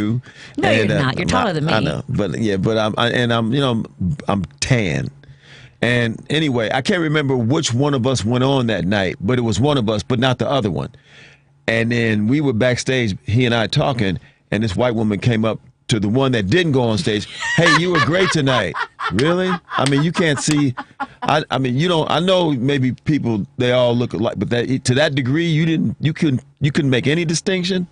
No, you're and, not. You're taller than me. I know, but yeah, but I'm tan. And anyway, I can't remember which one of us went on that night, but it was one of us, but not the other one. And then we were backstage, he and I talking, and this white woman came up to the one that didn't go on stage. Hey, you were great tonight. Really? I mean, you can't see. I mean, you don't. I know maybe people, they all look alike, but to that degree, you couldn't make any distinction.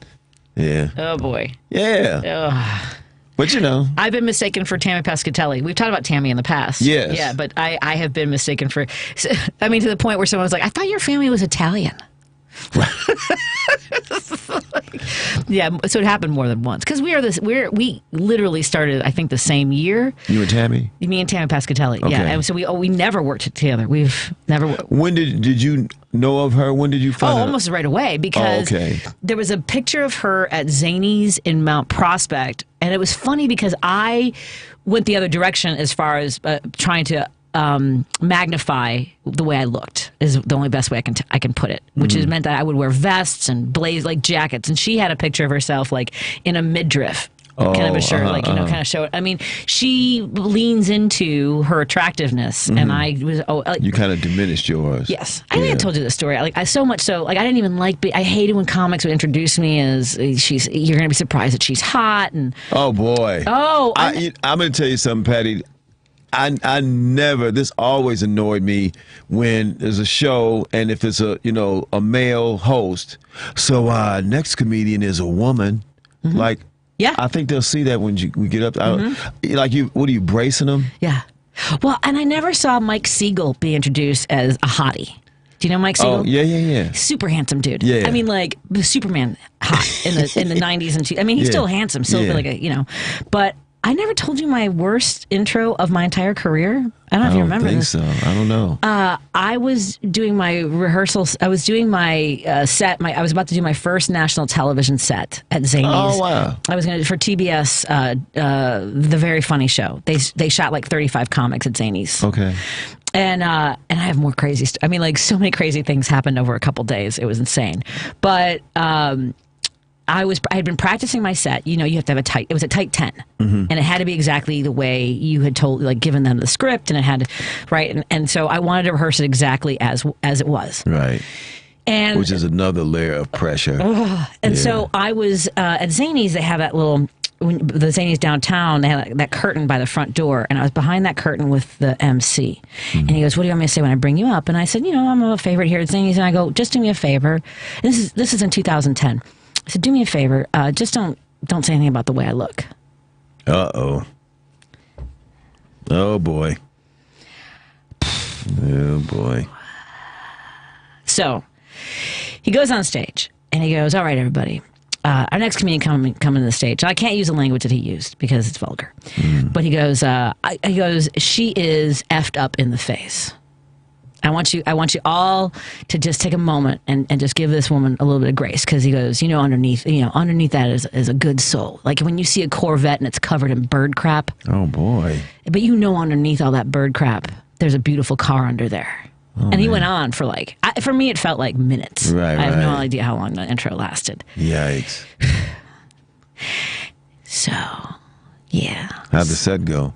Yeah. Oh boy. Yeah. Ugh. But I've been mistaken for Tammy Pescatelli. We've talked about Tammy in the past. Yes. Yeah, but I have been mistaken for. I mean, to the point where someone was like, "I thought your family was Italian." Yeah, so it happened more than once because we literally started, I think, the same year. You and Tammy? Me and Tammy Pescatelli. Okay. Yeah, and so we never worked together. We've never. When did you know of her? When did you find out? Almost right away because there was a picture of her at Zanies in Mount Prospect, and it was funny because I went the other direction as far as trying to magnify the way I looked is the only best way I can put it, which is meant that I would wear vests and blaze like jackets. And she had a picture of herself like in a midriff kind of a shirt, kind of show it. I mean, she leans into her attractitiveness, and I was you kind of diminished yours. Yes, I think I told you the story. I so much so, like I didn't even I hated when comics would introduce me as you're gonna be surprised that she's hot and oh boy. I'm gonna tell you something, Patty. I never, this always annoyed me when there's a show and if it's a male host. So next comedian is a woman. Like, yeah, I think they'll see that when we get up. Like what are you bracing them? Yeah. Well, and I never saw Mike Siegel be introduced as a hottie. Do you know Mike Siegel? Oh, yeah. Super handsome dude. Yeah. I mean, like Superman hot in the 90s and I mean, he's still handsome, still like but I never told you my worst intro of my entire career. I don't know if you remember this. I don't think so. I don't know. I was doing my rehearsals. I was doing my set. I was about to do my first national television set at Zanies. Oh, wow. I was going to for TBS, the Very Funny Show. They shot like 35 comics at Zanies. Okay. And I have more crazy. I mean, like so many crazy things happened over a couple days. It was insane. But I had been practicing my set. You have to have it was a tight 10. And it had to be exactly the way you had told, like given them the script, and it had to, right. And so I wanted to rehearse it exactly as it was. Right. And which is another layer of pressure. So I was at Zanies. They have that little, the Zanies downtown, they had that curtain by the front door, and I was behind that curtain with the MC. And he goes, "What do you want me to say when I bring you up?" And I said, "I'm a favorite here at Zanies." And I go, "Just do me a favor." And this is in 2010. I said, "Do me a favor. Just don't say anything about the way I look." Uh-oh. Oh, boy. Oh, boy. So he goes on stage, and he goes, "All right, everybody. Our next comedian coming to the stage." I can't use the language that he used because it's vulgar. But he goes, "She is effed up in the face. I want you all to just take a moment and just give this woman a little bit of grace," because he goes, underneath that is a good soul. Like when you see a Corvette and it's covered in bird crap. Oh boy! But underneath all that bird crap, there's a beautiful car under there. Oh, and he went on for for me it felt like minutes. Right. I have no idea how long the intro lasted. Yikes! So, yeah. How'd the set go?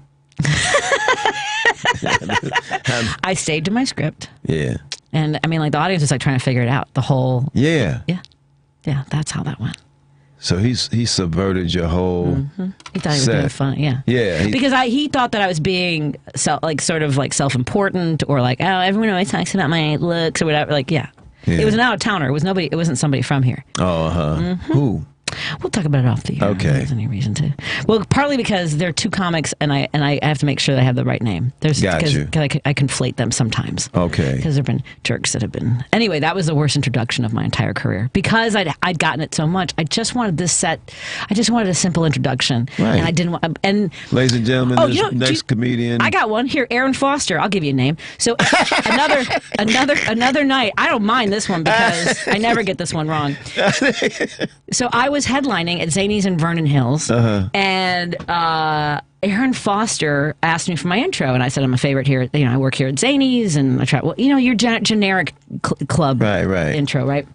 I stayed to my script. Yeah. And I mean, the audience was trying to figure it out. The whole. Yeah. Yeah. That's how that went. So he subverted your whole. He thought he was being funny. Yeah. Yeah. Because he thought that I was being self-important or everyone always talks about my looks or whatever. It was an out of towner. It wasn't somebody from here. Oh, Who? We'll talk about it off the air. Okay. There's any reason to. Well, partly because they're two comics, and I have to make sure they have the right name. Because I conflate them sometimes. Okay. Because there've been jerks that have been. Anyway, that was the worst introduction of my entire career because I'd gotten it so much. I just wanted this set. I just wanted a simple introduction, right. And I didn't want. And ladies and gentlemen, next comedian. I got one here, Aaron Foster. I'll give you a name. So another night. I don't mind this one because I never get this one wrong. So I was headlining at Zanies in Vernon Hills, and Aaron Foster asked me for my intro, and I said I'm a favorite here. I work here at Zanies, and I try. Well, your generic club right. intro, right?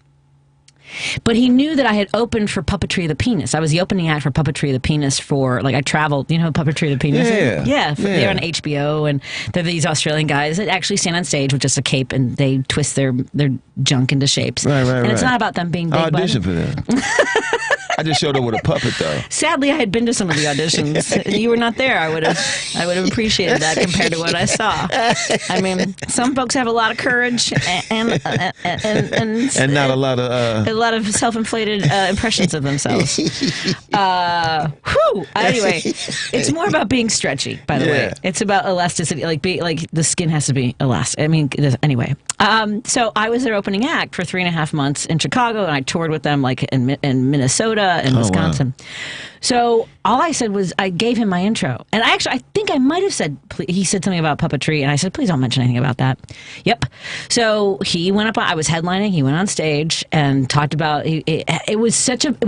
But he knew that I had opened for Puppetry of the Penis. I was the opening act for Puppetry of the Penis for, like, I traveled. You know Puppetry of the Penis? Yeah. They're on HBO, and they're these Australian guys that actually stand on stage with just a cape, and they twist their junk into shapes. Right. And it's not about them being big. I auditioned for that. I just showed up with a puppet, though. Sadly, I had been to some of the auditions. You were not there. I would have appreciated that compared to what I saw. I mean, some folks have a lot of courage and not a lot of self-inflated impressions of themselves. Anyway, it's more about being stretchy. By the way, it's about elasticity. Like the skin has to be elastic. I mean, anyway. So I was their opening act for 3.5 months in Chicago, and I toured with them like in Minnesota and Wisconsin. Wow. So all I said was I gave him my intro, and I think I might have said he said something about puppetry, and I said please don't mention anything about that. Yep. So he went up. I was headlining. He went on stage and talked about it was second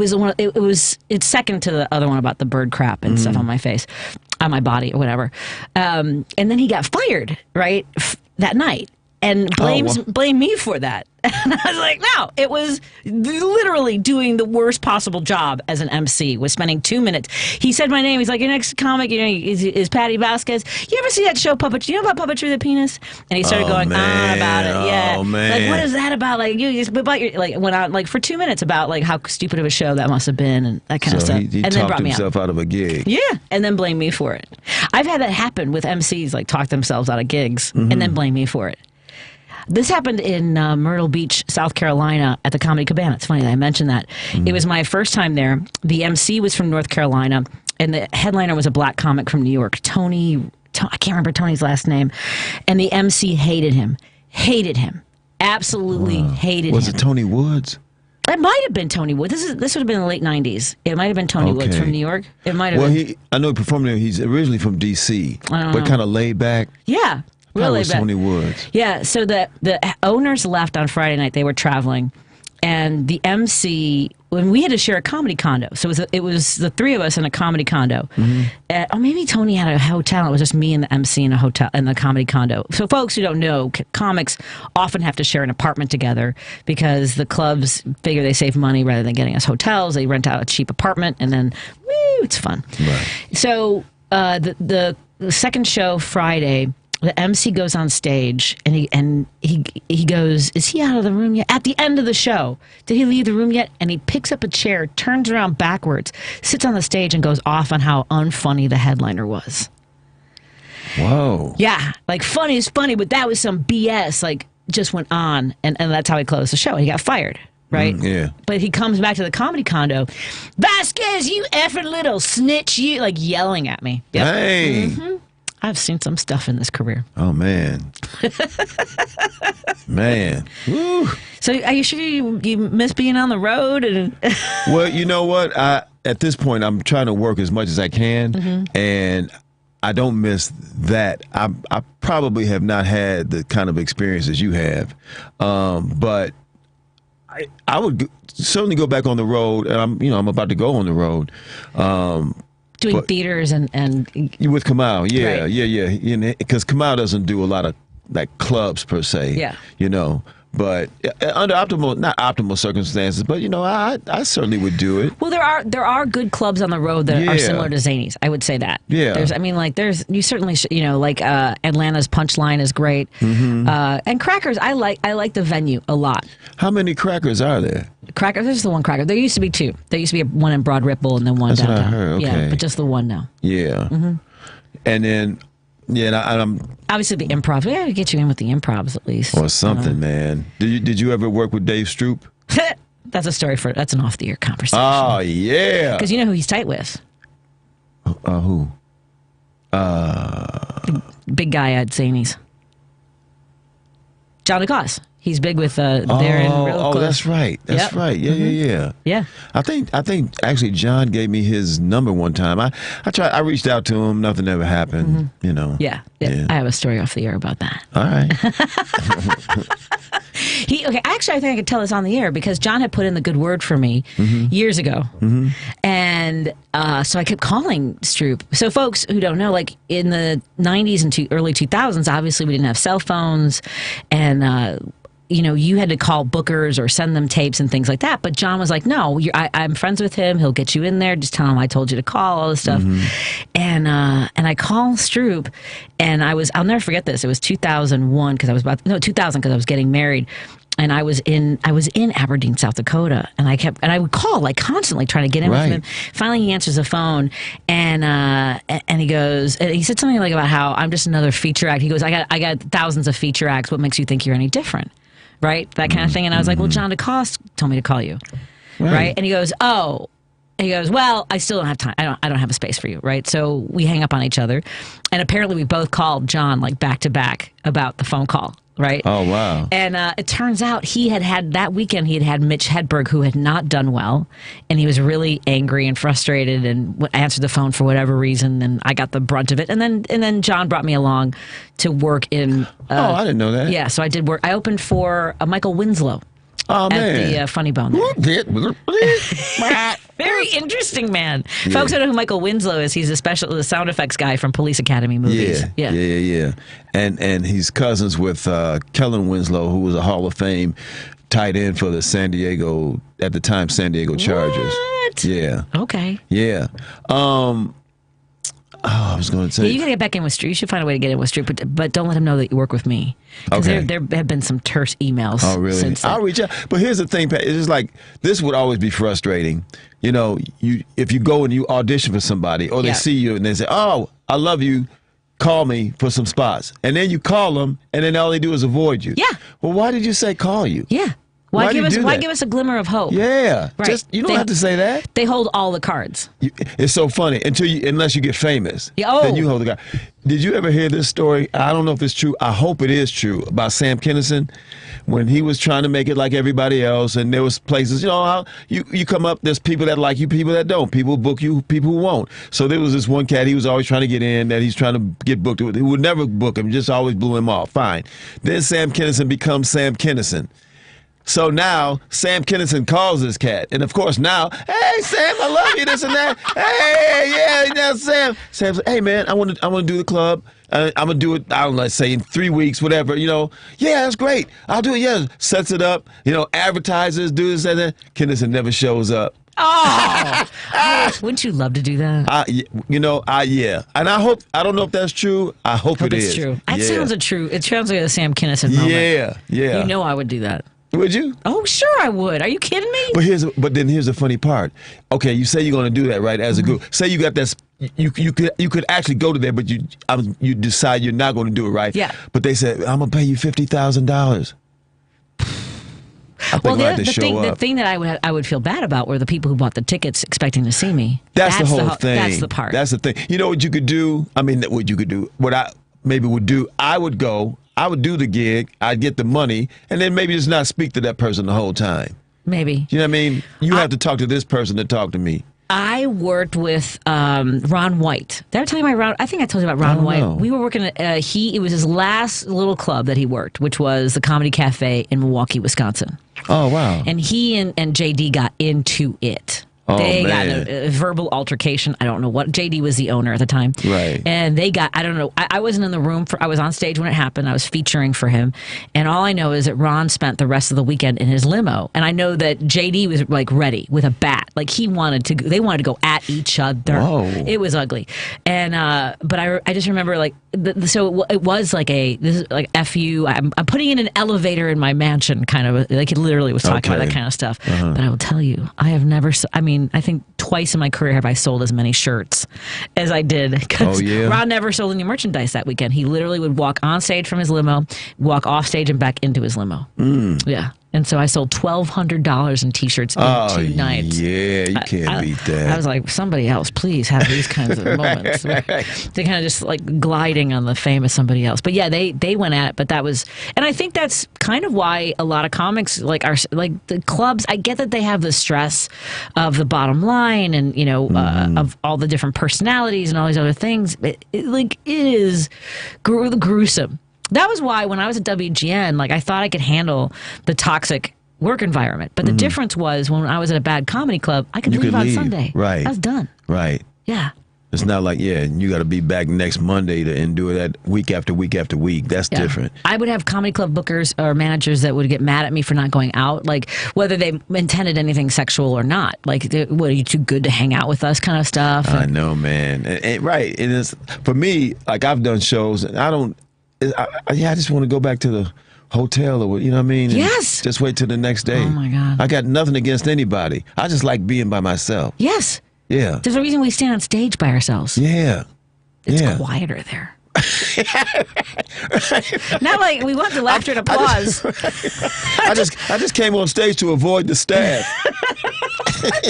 to the other one about the bird crap and stuff on my face, on my body or whatever. And then he got fired right that night. And blamed me for that. And I was like, no, it was literally doing the worst possible job as an MC, was spending 2 minutes. He said my name. He's like, your next comic, is Patti Vasquez. You ever see that show, Puppetry? You know about Puppetry of the Penis? And he started going on about it. Yeah. Oh, man. Like, what is that about? Like, went on like for 2 minutes about like how stupid of a show that must have been and that kind of stuff. He and then talked himself out of a gig. Yeah. And then blamed me for it. I've had that happen with MCs, like talk themselves out of gigs and then blame me for it. This happened in Myrtle Beach, South Carolina, at the Comedy Cabana. It's funny that I mentioned that. It was my first time there. The MC was from North Carolina, and the headliner was a black comic from New York, Tony. I can't remember Tony's last name. And the MC hated him. Absolutely hated him. Was it Tony Woods? It might have been Tony Woods. This would have been in the late 90s. It might have been Tony Woods from New York. It might have been. I know he performed there. He's originally from D.C., but kind of laid back. Yeah. Really was Tony Woods. Yeah, so the owners left on Friday night. They were traveling, and the MC, when we had to share a comedy condo, so it was the three of us in a comedy condo. Or maybe Tony had a hotel. It was just me and the MC in a hotel in the comedy condo. So folks who don't know, comics often have to share an apartment together because the clubs figure they save money rather than getting us hotels. They rent out a cheap apartment, and then woo, it's fun. Right. So the second show Friday, the MC goes on stage and he goes, is he out of the room yet? At the end of the show, did he leave the room yet? And he picks up a chair, turns around backwards, sits on the stage and goes off on how unfunny the headliner was. Whoa. Yeah, like funny is funny, but that was some BS, like just went on. And that's how he closed the show. He got fired. Right? Yeah. But he comes back to the comedy condo. Vasquez, you effing little snitch, you, like yelling at me. Yep. Hey. I've seen some stuff in this career. Oh, man. Man. Woo. So are you sure you miss being on the road? Well, you know what? At this point, I'm trying to work as much as I can, and I don't miss that. I probably have not had the kind of experiences you have, but I would certainly go back on the road, and I'm about to go on the road. Doing theaters and with Kamau, yeah, right. yeah. Because Kamau doesn't do a lot of like clubs per se, But under not optimal circumstances, but I certainly would do it. Well, there are good clubs on the road that are similar to Zany's. I would say that. Yeah. You certainly like Atlanta's Punchline is great, and Crackers. I like the venue a lot. How many Crackers are there? Crackers. There's the one Cracker. There used to be two. There used to be one in Broad Ripple and then one downtown. That's what I heard. Okay. Yeah, but just the one now. Yeah. And then. Yeah, and I'm obviously the improv. We gotta get you in with the improvs at least, or something, man. Did you ever work with Dave Stroop? That's a story that's an off the air conversation. Oh yeah, because you know who he's tight with. Who? Big guy at Zany's. John DeGoss. He's big with they're in real close. Oh, that's right. That's right. Yeah. Yeah. I think actually John gave me his number one time. I reached out to him. Nothing ever happened. Yeah. I have a story off the air about that. All right. Actually, I think I could tell this on the air because John had put in the good word for me years ago, and so I kept calling Stroop. So, folks who don't know, like in the '90s and early 2000s, obviously we didn't have cell phones, and you had to call bookers or send them tapes and things like that. But John was like, no, I'm friends with him. He'll get you in there. Just tell him I told you to call, all this stuff. And I call Stroop, and I'll never forget this. It was 2001 2000 because I was getting married. And I was in Aberdeen, South Dakota, and I would call like constantly trying to get in with him. Finally, he answers the phone, and he goes, and he said something like about how I'm just another feature act. He goes, I got thousands of feature acts. What makes you think you're any different, right? That kind of thing. And I was like, well, John DeCoste told me to call you, right? And he goes, oh. And he goes, well, I still don't have time. I don't have a space for you, right? So we hang up on each other, and apparently we both called John like back to back about the phone call. Right. Oh, wow. And it turns out he had that weekend, he had Mitch Hedberg, who had not done well. And he was really angry and frustrated and answered the phone for whatever reason. And I got the brunt of it. And then John brought me along to work in. I didn't know that. Yeah. So I did work. I opened for Michael Winslow. Oh, man. At the Funny Bone. Very interesting man. Yeah. Folks don't know who Michael Winslow is. He's the sound effects guy from Police Academy movies. Yeah. And he's cousins with Kellen Winslow, who was a Hall of Fame tight end for the San Diego Chargers. What? Yeah. Okay. Yeah. I was going to say. Yeah, you got to get back in with Stroop. You should find a way to get in with Stroop, but don't let him know that you work with me. Because there have been some terse emails. Oh, really? Since then. I'll reach out. But here's the thing, Pat. It's just like, this would always be frustrating. If you go and you audition for somebody, or they see you and they say, oh, I love you, call me for some spots. And then you call them, and then all they do is avoid you. Yeah. Well, why did you say call you? Yeah. Why give us a glimmer of hope? Yeah. Right. You don't have to say that. They hold all the cards. It's so funny unless you get famous. Yeah, then you hold the card. Did you ever hear this story? I don't know if it's true. I hope it is true, about Sam Kinison when he was trying to make it like everybody else, and there was places, how you come up, there's people that like you, people that don't. People book you, people who won't. So there was this one cat, he was always trying to get in, that he's trying to get booked. He would never book him, just always blew him off. Fine. Then Sam Kinison becomes Sam Kinison. So now Sam Kinison calls this cat, and of course now, hey Sam, I love you, this and that. Hey, now Sam's like, hey man, I want to do the club. I'm gonna do it. I don't know, let's say in 3 weeks, whatever. Yeah, that's great. I'll do it. Yeah, sets it up. Advertises, do this and that. Kinison never shows up. Oh, wouldn't you love to do that? Yeah. And I don't know if that's true. I hope it is. It's true. It sounds like a Sam Kinison moment. Yeah. I would do that. Would you? Oh, sure I would. Are you kidding me? But then here's the funny part. Okay, you say you're going to do that, right? As a group. Say you got that. You could actually go to there, but you decide you're not going to do it, right? Yeah. But they said, I'm going to pay you $50,000. Well, the thing that I would feel bad about were the people who bought the tickets expecting to see me. That's the whole thing. That's the part. That's the thing. You know what you could do? I mean, what you could do. What I maybe would do. I would go. I would do the gig. I'd get the money, and then maybe just not speak to that person the whole time. Maybe. You know what I mean? You have to talk to this person to talk to me. I worked with Ron White. Did I tell you about Ron? I think I told you about Ron White. Know. We were working at it was his last little club that he worked, which was the Comedy Cafe in Milwaukee, Wisconsin. Oh wow! And he and JD got into it. They got a verbal altercation. I don't know what. JD was the owner at the time. Right. And they got, I don't know. I wasn't in the room. I was on stage when it happened. I was featuring for him. And all I know is that Ron spent the rest of the weekend in his limo. And I know that JD was like ready with a bat. Like they wanted to go at each other. Whoa. It was ugly. And, but I just remember like, so it was like this is like F you. I'm putting in an elevator in my mansion kind of, like it literally was talking about that kind of stuff. Uh-huh. But I will tell you, I have never, I think twice in my career have I sold as many shirts as I did. Because Ron never sold any merchandise that weekend. He literally would walk on stage from his limo, walk off stage and back into his limo. Yeah. And so I sold $1,200 in T-shirts in 2 nights. Yeah, you can't beat that. I was like, somebody else, please have these kinds of moments. They're kind of just like gliding on the fame of somebody else. But yeah, they went at it. But that was, and I think that's kind of why a lot of comics are like the clubs. I get that they have the stress of the bottom line and of all the different personalities and all these other things. It is gruesome. That was why when I was at WGN, like I thought I could handle the toxic work environment. But the difference was when I was at a bad comedy club, I could leave on Sunday. Right. I was done. Right. Yeah. It's not like, you got to be back next Monday and do that week after week after week. That's different. I would have comedy club bookers or managers that would get mad at me for not going out, like whether they intended anything sexual or not. Like, what, are you too good to hang out with us kind of stuff? I know, man. Right. And it's, for me, like I've done shows and I just want to go back to the hotel or, you know what I mean? And yes. Just wait till the next day. Oh, my God. I got nothing against anybody. I just like being by myself. Yes. Yeah. There's a reason we stand on stage by ourselves. Yeah. It's quieter there. Not like we want the laughter and applause. I just came on stage to avoid the staff. I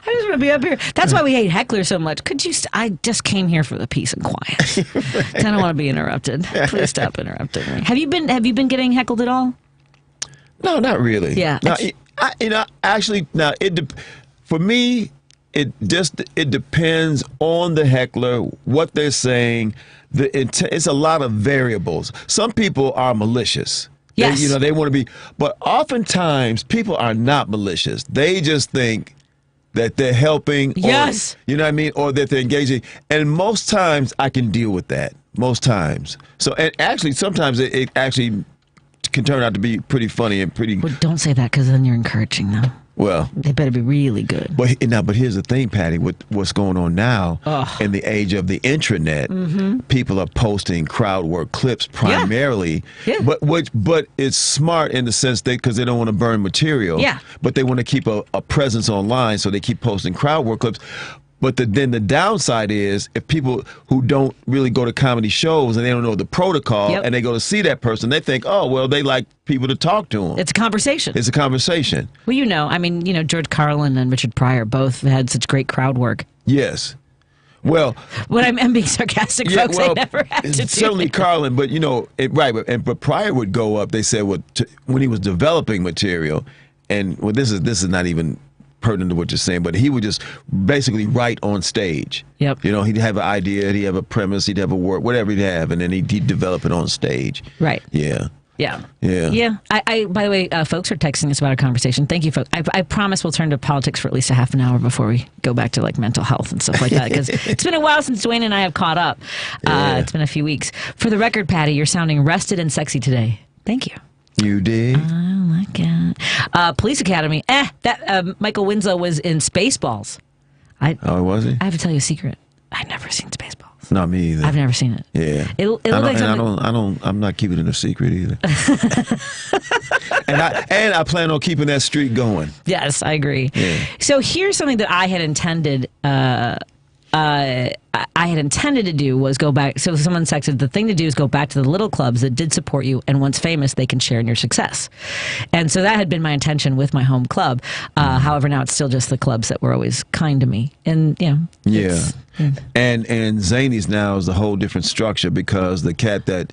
just want to be up here. That's why we hate hecklers so much. Could you? I just came here for the peace and quiet. I don't want to be interrupted. Please stop interrupting me. Have you been getting heckled at all? No, not really. Yeah. Now, actually, for me. It depends on the heckler, what they're saying. It's a lot of variables. Some people are malicious. Yes. They want to be, but oftentimes people are not malicious. They just think that they're helping. Yes. Or, you know what I mean? Or that they're engaging. And most times I can deal with that. Most times. So, and actually, sometimes it actually can turn out to be pretty funny and pretty. Well, don't say that because then you're encouraging them. Well, they better be really good. But here's the thing, Patty. With what's going on now in the age of the intranet, people are posting crowd work clips primarily. Yeah. But it's smart in the sense because they don't want to burn material. Yeah. But they want to keep a presence online, so they keep posting crowd work clips. But then the downside is if people who don't really go to comedy shows and they don't know the protocol and they go to see that person, they think, oh, well, they like people to talk to them. It's a conversation. It's a conversation. Well, George Carlin and Richard Pryor both had such great crowd work. Yes. Well, when I'm being sarcastic, folks, I never had to do certainly Carlin, but but Pryor would go up. They said when he was developing material, and this is not even pertinent to what you're saying, but he would just basically write on stage. Yep. He'd have an idea, he'd have a premise, he'd have a word, whatever he'd have, and then he'd develop it on stage. Right. Yeah. Yeah. Yeah. Yeah. I by the way, folks are texting us about our conversation. Thank you, folks. I promise we'll turn to politics for at least a half an hour before we go back to like mental health and stuff like that, because it's been a while since Dwayne and I have caught up. It's been a few weeks. For the record, Patty, you're sounding rested and sexy today. Thank you. You did? Oh my God. Police Academy. Michael Winslow was in Spaceballs. Was he? I have to tell you a secret. I've never seen Spaceballs. Not me either. I've never seen it. Yeah. I'm not keeping it a secret either. and I plan on keeping that streak going. Yes, I agree. Yeah. So here's something that I had intended. I had intended to do was go back. So someone texted, the thing to do is go back to the little clubs that did support you, and once famous, they can share in your success. And so that had been my intention with my home club. However, now it's still just the clubs that were always kind to me. And And Zany's now is a whole different structure because the cat that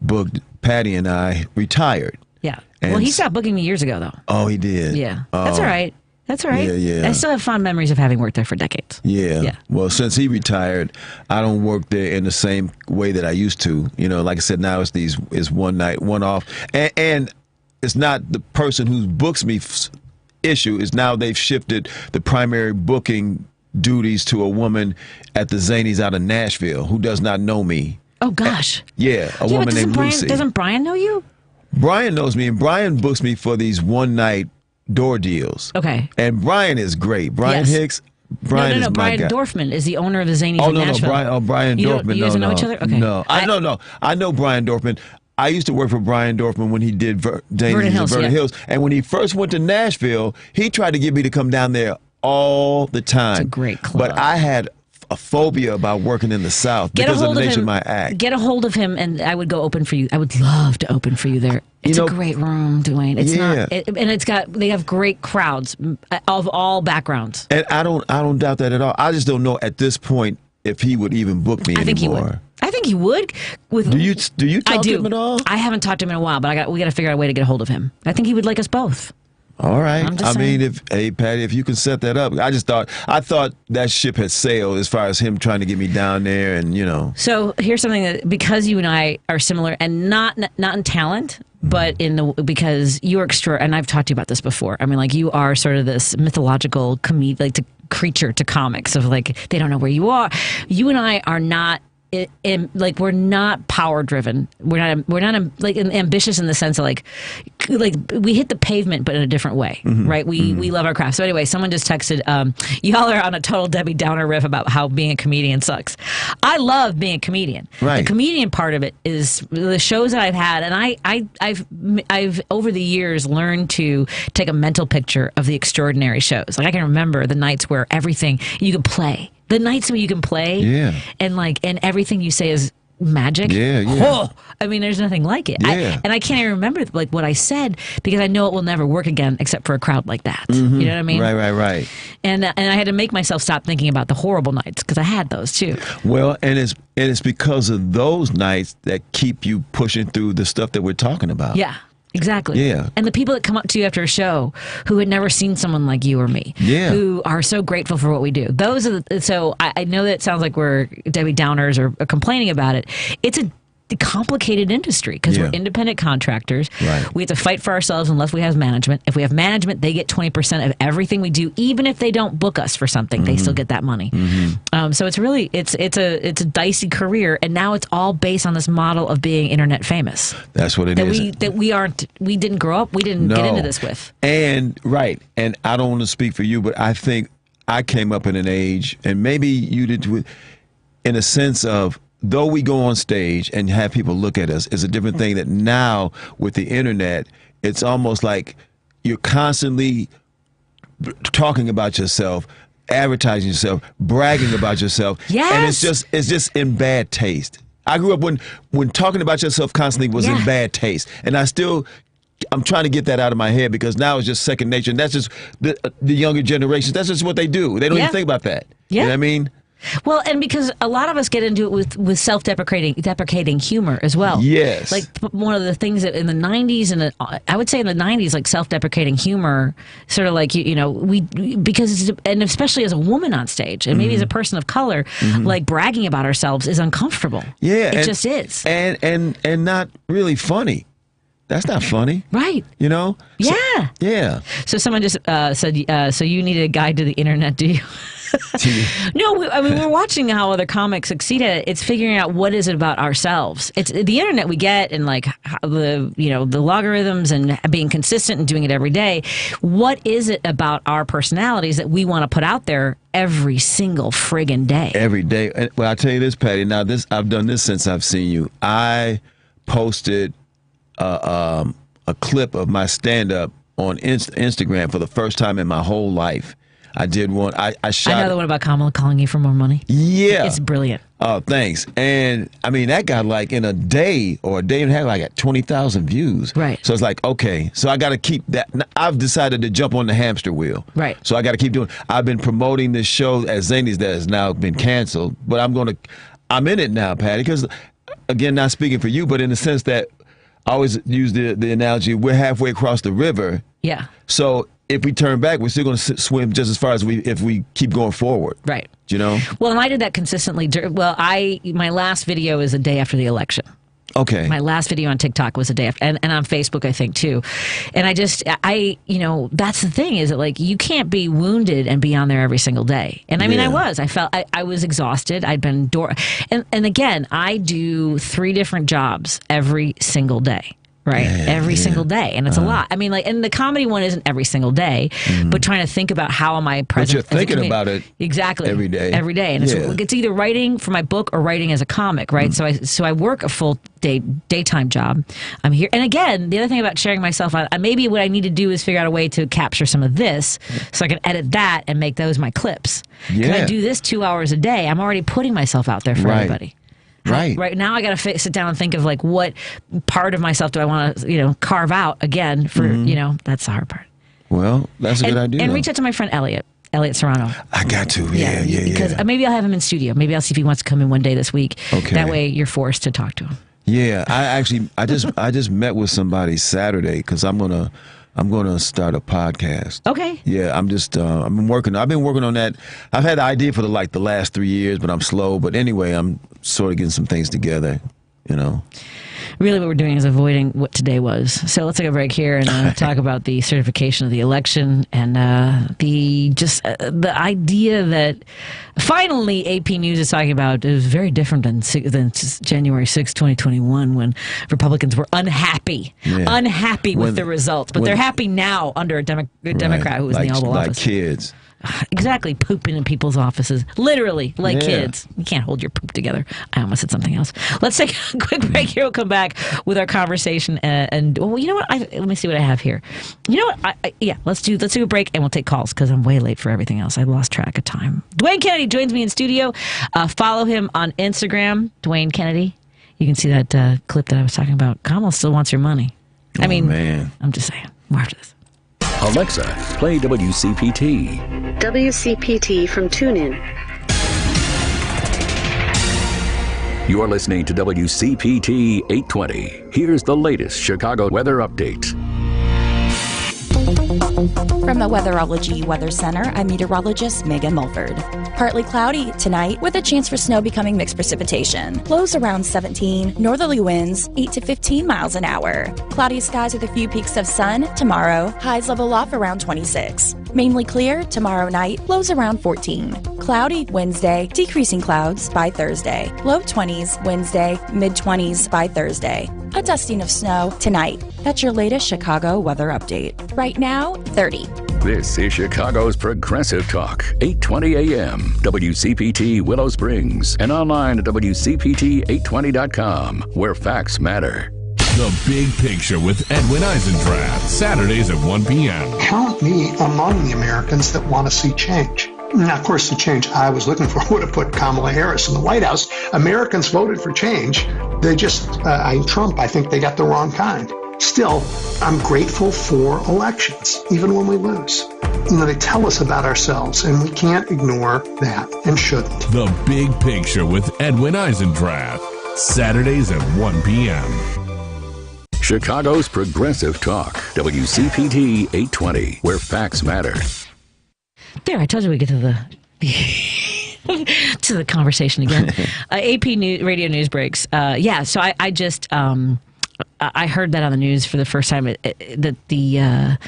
booked Patty and I retired. Yeah. Well, he stopped booking me years ago, though. Oh, he did? Yeah. That's all right. That's all right. Yeah. I still have fond memories of having worked there for decades. Yeah. Well, since he retired, I don't work there in the same way that I used to. Like I said, now it's one night, one off. And it's not the person who books me issue. Is now they've shifted the primary booking duties to a woman at the Zanies out of Nashville who does not know me. Oh, gosh. A woman named Lucy. Doesn't Brian know you? Brian knows me, and Brian books me for these one-night door deals. Okay. And Brian is great. Brian Hicks. Brian is my Brian guy. Dorfman is the owner of the Zanies in Nashville. Brian Dorfman. You guys know each other? Okay. No. I know Brian Dorfman. I used to work for Brian Dorfman when he did Vernon Hills. And when he first went to Nashville, he tried to get me to come down there all the time. It's a great club. But I had a phobia about working in the South because of the nature of my act. Get a hold of him, and I would go open for you. I would love to open for you there. It's a great room, Dwayne. It's not, they have great crowds of all backgrounds. And I don't doubt that at all. I just don't know at this point if he would even book me anymore. I think he would. Do you talk to him at all? I haven't talked to him in a while, but we got to figure out a way to get a hold of him. I think he would like us both. All right. I saying. mean, Patty, if you can set that up, I thought that ship had sailed as far as him trying to get me down there, and So here's something that, because you and I are similar, and not in talent, but because you are extra, and I've talked to you about this before. I mean, like, you are sort of this mythological creature to comics of, like, they don't know where you are. You and I are not. We're not power driven. We're not like ambitious in the sense of like we hit the pavement, but in a different way, right? We love our craft. So anyway, someone just texted, y'all are on a total Debbie Downer riff about how being a comedian sucks. I love being a comedian. Right. The comedian part of it is the shows that I've had, and I've over the years learned to take a mental picture of the extraordinary shows. Like, I can remember the nights where everything you could play. The nights where you can play, and everything you say is magic. Oh, I mean, there's nothing like it. Yeah. I can't even remember like what I said, because I know it will never work again except for a crowd like that. You know what I mean? Right. And I had to make myself stop thinking about the horrible nights, because I had those too. Well, and it's because of those nights that keep you pushing through the stuff that we're talking about. Yeah. Exactly. Yeah. And the people that come up to you after a show who had never seen someone like you or me, who are so grateful for what we do. Those are so I know that it sounds like we're Debbie Downers or complaining about it. It's a complicated industry, because we're independent contractors. Right. We have to fight for ourselves unless we have management. If we have management, they get 20% of everything we do. Even if they don't book us for something, they still get that money. So it's really it's a dicey career, and now it's all based on this model of being internet famous. That's what it is. We didn't grow up. We didn't get into this with. And I don't want to speak for you, but I think I came up in an age, and maybe you did too, in a sense of, though we go on stage and have people look at us, is a different thing. That now with the internet, it's almost like you're constantly talking about yourself, advertising yourself, bragging about yourself. Yes. And it's just in bad taste. I grew up when talking about yourself constantly was in bad taste, and I'm trying to get that out of my head, because now it's just second nature. And that's just the younger generations. That's just what they do. They don't even think about that. You know what I mean? Well, and because a lot of us get into it with self-deprecating humor as well. Yes. Like, one of the things that in the 90s, and I would say in the 90s, like, self-deprecating humor, sort of like, because and especially as a woman on stage, and maybe as a person of color, like, bragging about ourselves is uncomfortable. Yeah. It just is. And not really funny. That's not funny. Right. You know? Yeah. Yeah. So someone just said, so you need a guide to the internet, do you? No, we're watching how other comics succeed at it. It's figuring out what is it about ourselves. It's the internet we get, and like the logarithms and being consistent and doing it every day. What is it about our personalities that we want to put out there every single friggin' day? Every day. Well, I'll tell you this, Patty. Now, I've done this since I've seen you. I posted a clip of my stand-up on Instagram for the first time in my whole life. I did one. I shot another one about Kamala calling you for more money. Yeah. It's brilliant. Oh, thanks. And I mean, that got like in a day or a day and a half, like at 20,000 views. Right. So it's like, okay, so I got to keep that. I've decided to jump on the hamster wheel. Right. So I got to keep doing. I've been promoting this show at Zany's that has now been canceled, but I'm in it now, Patty, because again, not speaking for you, but in the sense that I always use the analogy, we're halfway across the river. Yeah. So if we turn back, we're still going to swim just as far as if we keep going forward. Right. You know? Well, and I did that consistently. Well, my last video is the day after the election. Okay. My last video on TikTok was the day after, and on Facebook, I think, too. And that's the thing, is that, like, you can't be wounded and be on there every single day. And I mean, I was exhausted. I'd been, and again, I do 3 different jobs every single day. Right. Every single day. And it's a lot. I mean, like, and the comedy one isn't every single day, but trying to think about how am I present. But you're thinking about it. Exactly. Every day. Every day. And it's either writing for my book or writing as a comic, right? So I work a full daytime job. I'm here. And again, the other thing about sharing myself, maybe what I need to do is figure out a way to capture some of this so I can edit that and make those my clips. Because I do this 2 hours a day. I'm already putting myself out there for everybody. Right now, I got to sit down and think of, like, what part of myself do I want to, carve out again for, that's the hard part. Well, that's a good idea. And reach out to my friend Elliot Serrano. I got to, yeah. Because maybe I'll have him in studio. Maybe I'll see if he wants to come in one day this week. Okay. That way you're forced to talk to him. Yeah, I just met with somebody Saturday because I'm gonna I'm going to start a podcast. Okay. Yeah, I'm just I've been working on that. I've had the idea for the last 3 years, but I'm slow. But anyway, I'm sort of getting some things together, Really what we're doing is avoiding what today was. So let's take a break here and talk about the certification of the election and the idea that finally AP News is talking about is very different than January 6, 2021, when Republicans were unhappy with the results. But they're happy now under a Democrat who was in the Oval Office. Like kids. Exactly, pooping in people's offices. Literally, like kids. You can't hold your poop together. I almost said something else. Let's take a quick break here. We'll come back with our conversation. And well, you know what? Let me see what I have here. You know what? Let's do a break and we'll take calls because I'm way late for everything else. I lost track of time. Dwayne Kennedy joins me in studio. Follow him on Instagram, Dwayne Kennedy. You can see that clip that I was talking about. Kamala still wants your money. Man. I'm just saying. More after this. Alexa, play WCPT. WCPT from TuneIn. You're listening to WCPT 820. Here's the latest Chicago weather update. From the Weatherology Weather Center, I'm meteorologist Megan Mulford. Partly cloudy tonight with a chance for snow becoming mixed precipitation. Lows around 17, northerly winds 8 to 15 miles an hour. Cloudy skies with a few peaks of sun tomorrow. Highs level off around 26. Mainly clear tomorrow night, lows around 14. Cloudy Wednesday, decreasing clouds by Thursday. Low 20s Wednesday, mid 20s by Thursday. A dusting of snow tonight. That's your latest Chicago weather update. Right now, 30. This is Chicago's Progressive Talk, 820 AM, WCPT Willow Springs, and online at WCPT820.com, where facts matter. The Big Picture with Edwin Eisendrath, Saturdays at 1 p.m. Count me among the Americans that want to see change. Now, of course, the change I was looking for would have put Kamala Harris in the White House. Americans voted for change. They just, Trump, I think they got the wrong kind. Still, I'm grateful for elections, even when we lose. They tell us about ourselves, and we can't ignore that and shouldn't. The Big Picture with Edwin Eisendrath, Saturdays at 1 p.m. Chicago's Progressive Talk, WCPT 820, where facts matter. There, I told you we get to the to the conversation again. AP radio news breaks. So I just I heard that on the news for the first time that the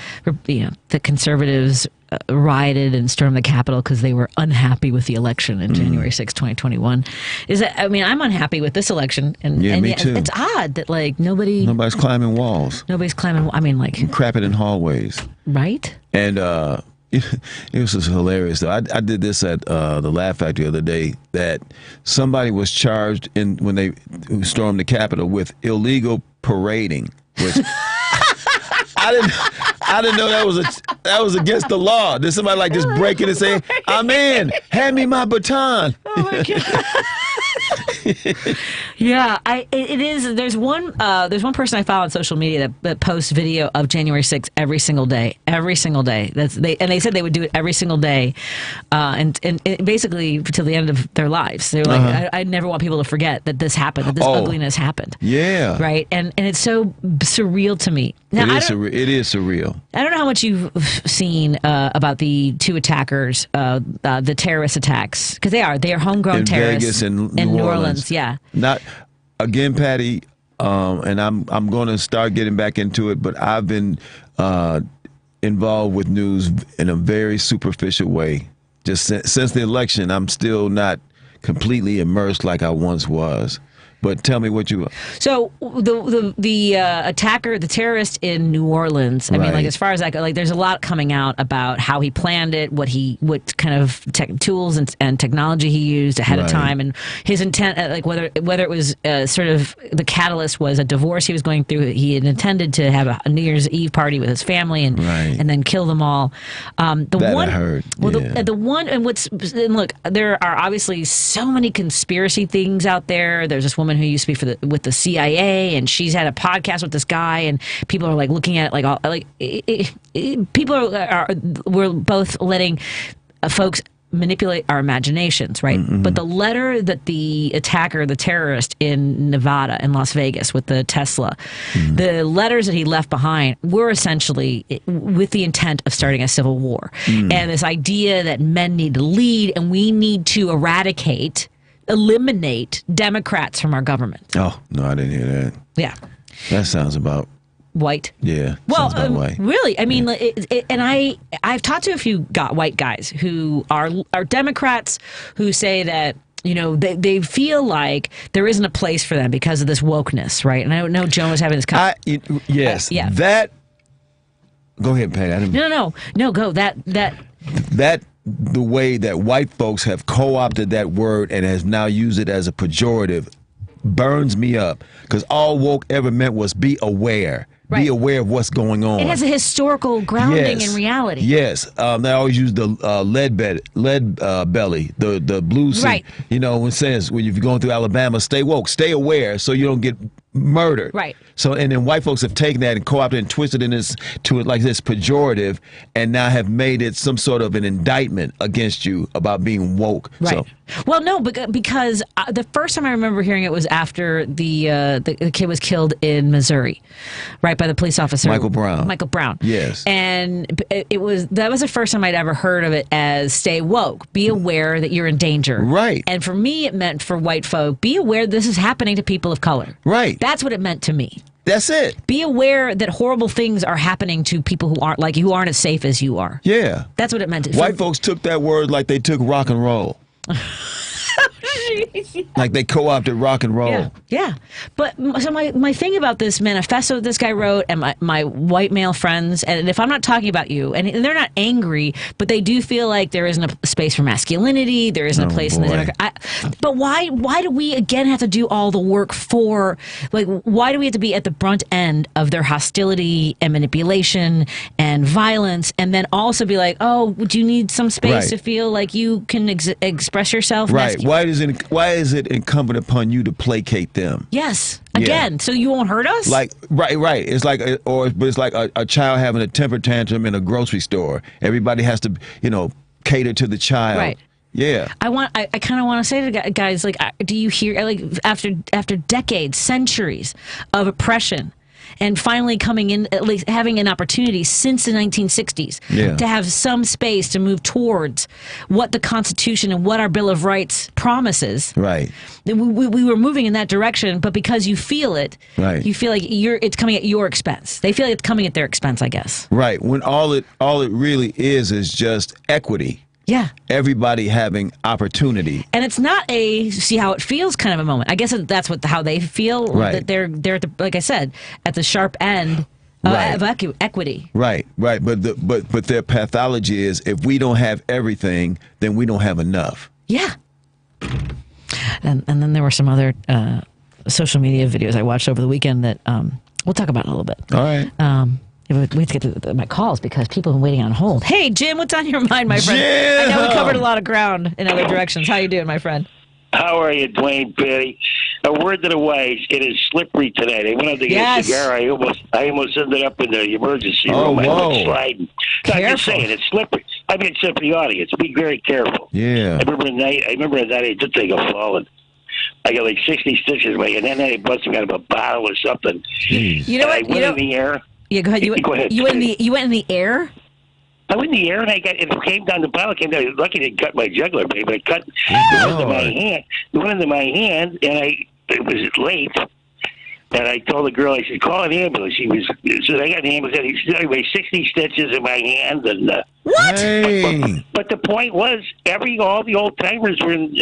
conservatives rioted and stormed the Capitol because they were unhappy with the election in January 6, 2021. I'm unhappy with this election, and me too. It's odd that nobody's climbing walls. Nobody's climbing. Crapping in hallways, right? And it was just hilarious though. I did this at the Laugh Factory the other day, that somebody was charged when they stormed the Capitol with illegal parading, which I didn't know that was against the law. Did somebody just break in and say, "I'm in, hand me my baton"? Oh my God. Yeah, it is. There's one person I follow on social media that posts video of January 6th every single day. Every single day. They said they would do it every single day, and basically till the end of their lives. They were like, I never want people to forget that this happened, that this ugliness happened. Yeah. Right. And it's so surreal to me. Now, it is surreal. I don't know how much you've seen about the two attackers, the terrorist attacks, because they are homegrown terrorists in Vegas and New Orleans. Yeah. Not again, Patty. And I'm going to start getting back into it, but I've been involved with news in a very superficial way. Just since the election, I'm still not completely immersed like I once was. But tell me what you. So the attacker, the terrorist in New Orleans. I mean, as far as that goes, there's a lot coming out about how he planned it, what kind of tools and technology he used ahead of time, and his intent, whether it was sort of the catalyst was a divorce he was going through. He had intended to have a New Year's Eve party with his family and then kill them all. I heard. Well, the one and look, there are obviously so many conspiracy things out there. There's this woman who used to be with the CIA, and she's had a podcast with this guy, and people are looking at it people we're both letting folks manipulate our imaginations, right? Mm-hmm. But the letter that the attacker, the terrorist in Nevada, in Las Vegas with the Tesla, the letters that he left behind were essentially with the intent of starting a civil war. And this idea that men need to lead and we need to eliminate Democrats from our government. Oh, no, I didn't hear that. Yeah. That sounds about white. Yeah. Well, sounds about white. really, I mean, and I've talked to a few white guys who are Democrats who say that, you know, they feel like there isn't a place for them because of this wokeness, right? And I know Joan was having this yes. yeah. That. Go ahead, Patty. No, go. That the way that white folks have co-opted that word and has now used it as a pejorative burns me up, because all woke ever meant was be aware. Right. Be aware of what's going on. It has a historical grounding in reality. Yes. They always use the lead belly, the blue sea. Right. You know, when it says, when you're going through Alabama, stay woke, stay aware so you don't get murdered. Right. So, and then white folks have taken that and co-opted and twisted to it like this pejorative, and now have made it some sort of an indictment against you about being woke. Right. So. Well, no, because the first time I remember hearing it was after the kid was killed in Missouri, right, by the police officer Michael Brown. Yes. And that was the first time I'd ever heard of it as stay woke, be aware that you're in danger. Right. And for me, it meant for white folk, be aware this is happening to people of color. Right. That's what it meant to me. That's it. Be aware that horrible things are happening to people who aren't like you, who aren't as safe as you are. Yeah. That's what it meant. White folks took that word like they took rock and roll. Like they co-opted rock and roll. Yeah. But so my thing about this manifesto that this guy wrote, and my white male friends, and if I'm not talking about you, and they're not angry, but they do feel like there isn't a space for masculinity, there isn't a place in the Democrat. But why do we again have to do all the work for, like, why do we have to be at the brunt end of their hostility and manipulation and violence, and then also be like, oh, would you need some space to feel like you can express yourself? Right. Why is it incumbent upon you to placate them? Yes. Again, so you won't hurt us? Like, right. It's like, but it's like a child having a temper tantrum in a grocery store. Everybody has to, cater to the child. Right. Yeah. I kind of want to say to guys, like, do you hear, like, after decades, centuries of oppression, and finally coming in, at least having an opportunity since the 1960s to have some space to move towards what the Constitution and what our Bill of Rights promises. Right. We were moving in that direction, but because you feel it, you feel like it's coming at your expense. They feel like it's coming at their expense, I guess. Right. When all it really is just equity. Yeah. Everybody having opportunity. And it's not a see how it feels kind of a moment. I guess that's how they feel. Right. That they're at the, like I said, at the sharp end of equity. Right. But their pathology is, if we don't have everything, then we don't have enough. Yeah. And then there were some other social media videos I watched over the weekend that we'll talk about in a little bit. All right. We have to get to my calls because people have been waiting on hold. Hey, Jim, what's on your mind, my friend? Jim! I know we covered a lot of ground in other directions. How you doing, my friend? How are you, Dwayne, Patty? A word to the wise, it is slippery today. I went out to get a cigar. I almost ended up in the emergency room. I went sliding. I'm just saying, it's slippery. I mean, it's for the audience. Be very careful. Yeah. I remember a night I did take a fall, and I got like 60 stitches, and then I busted out of a bottle or something. Jeez. You know what? I went in the air. Yeah, go ahead. Go ahead. You went in the air? I went in the air, and it came down. The bottle came down. Lucky it cut my jugular, baby. But it cut into my hand. It went into my hand, and it was late. And I told the girl, I said, call an ambulance. So I got an ambulance. Anyway, 60 stitches in my hand. And what? Hey. But the point was, all the old timers were in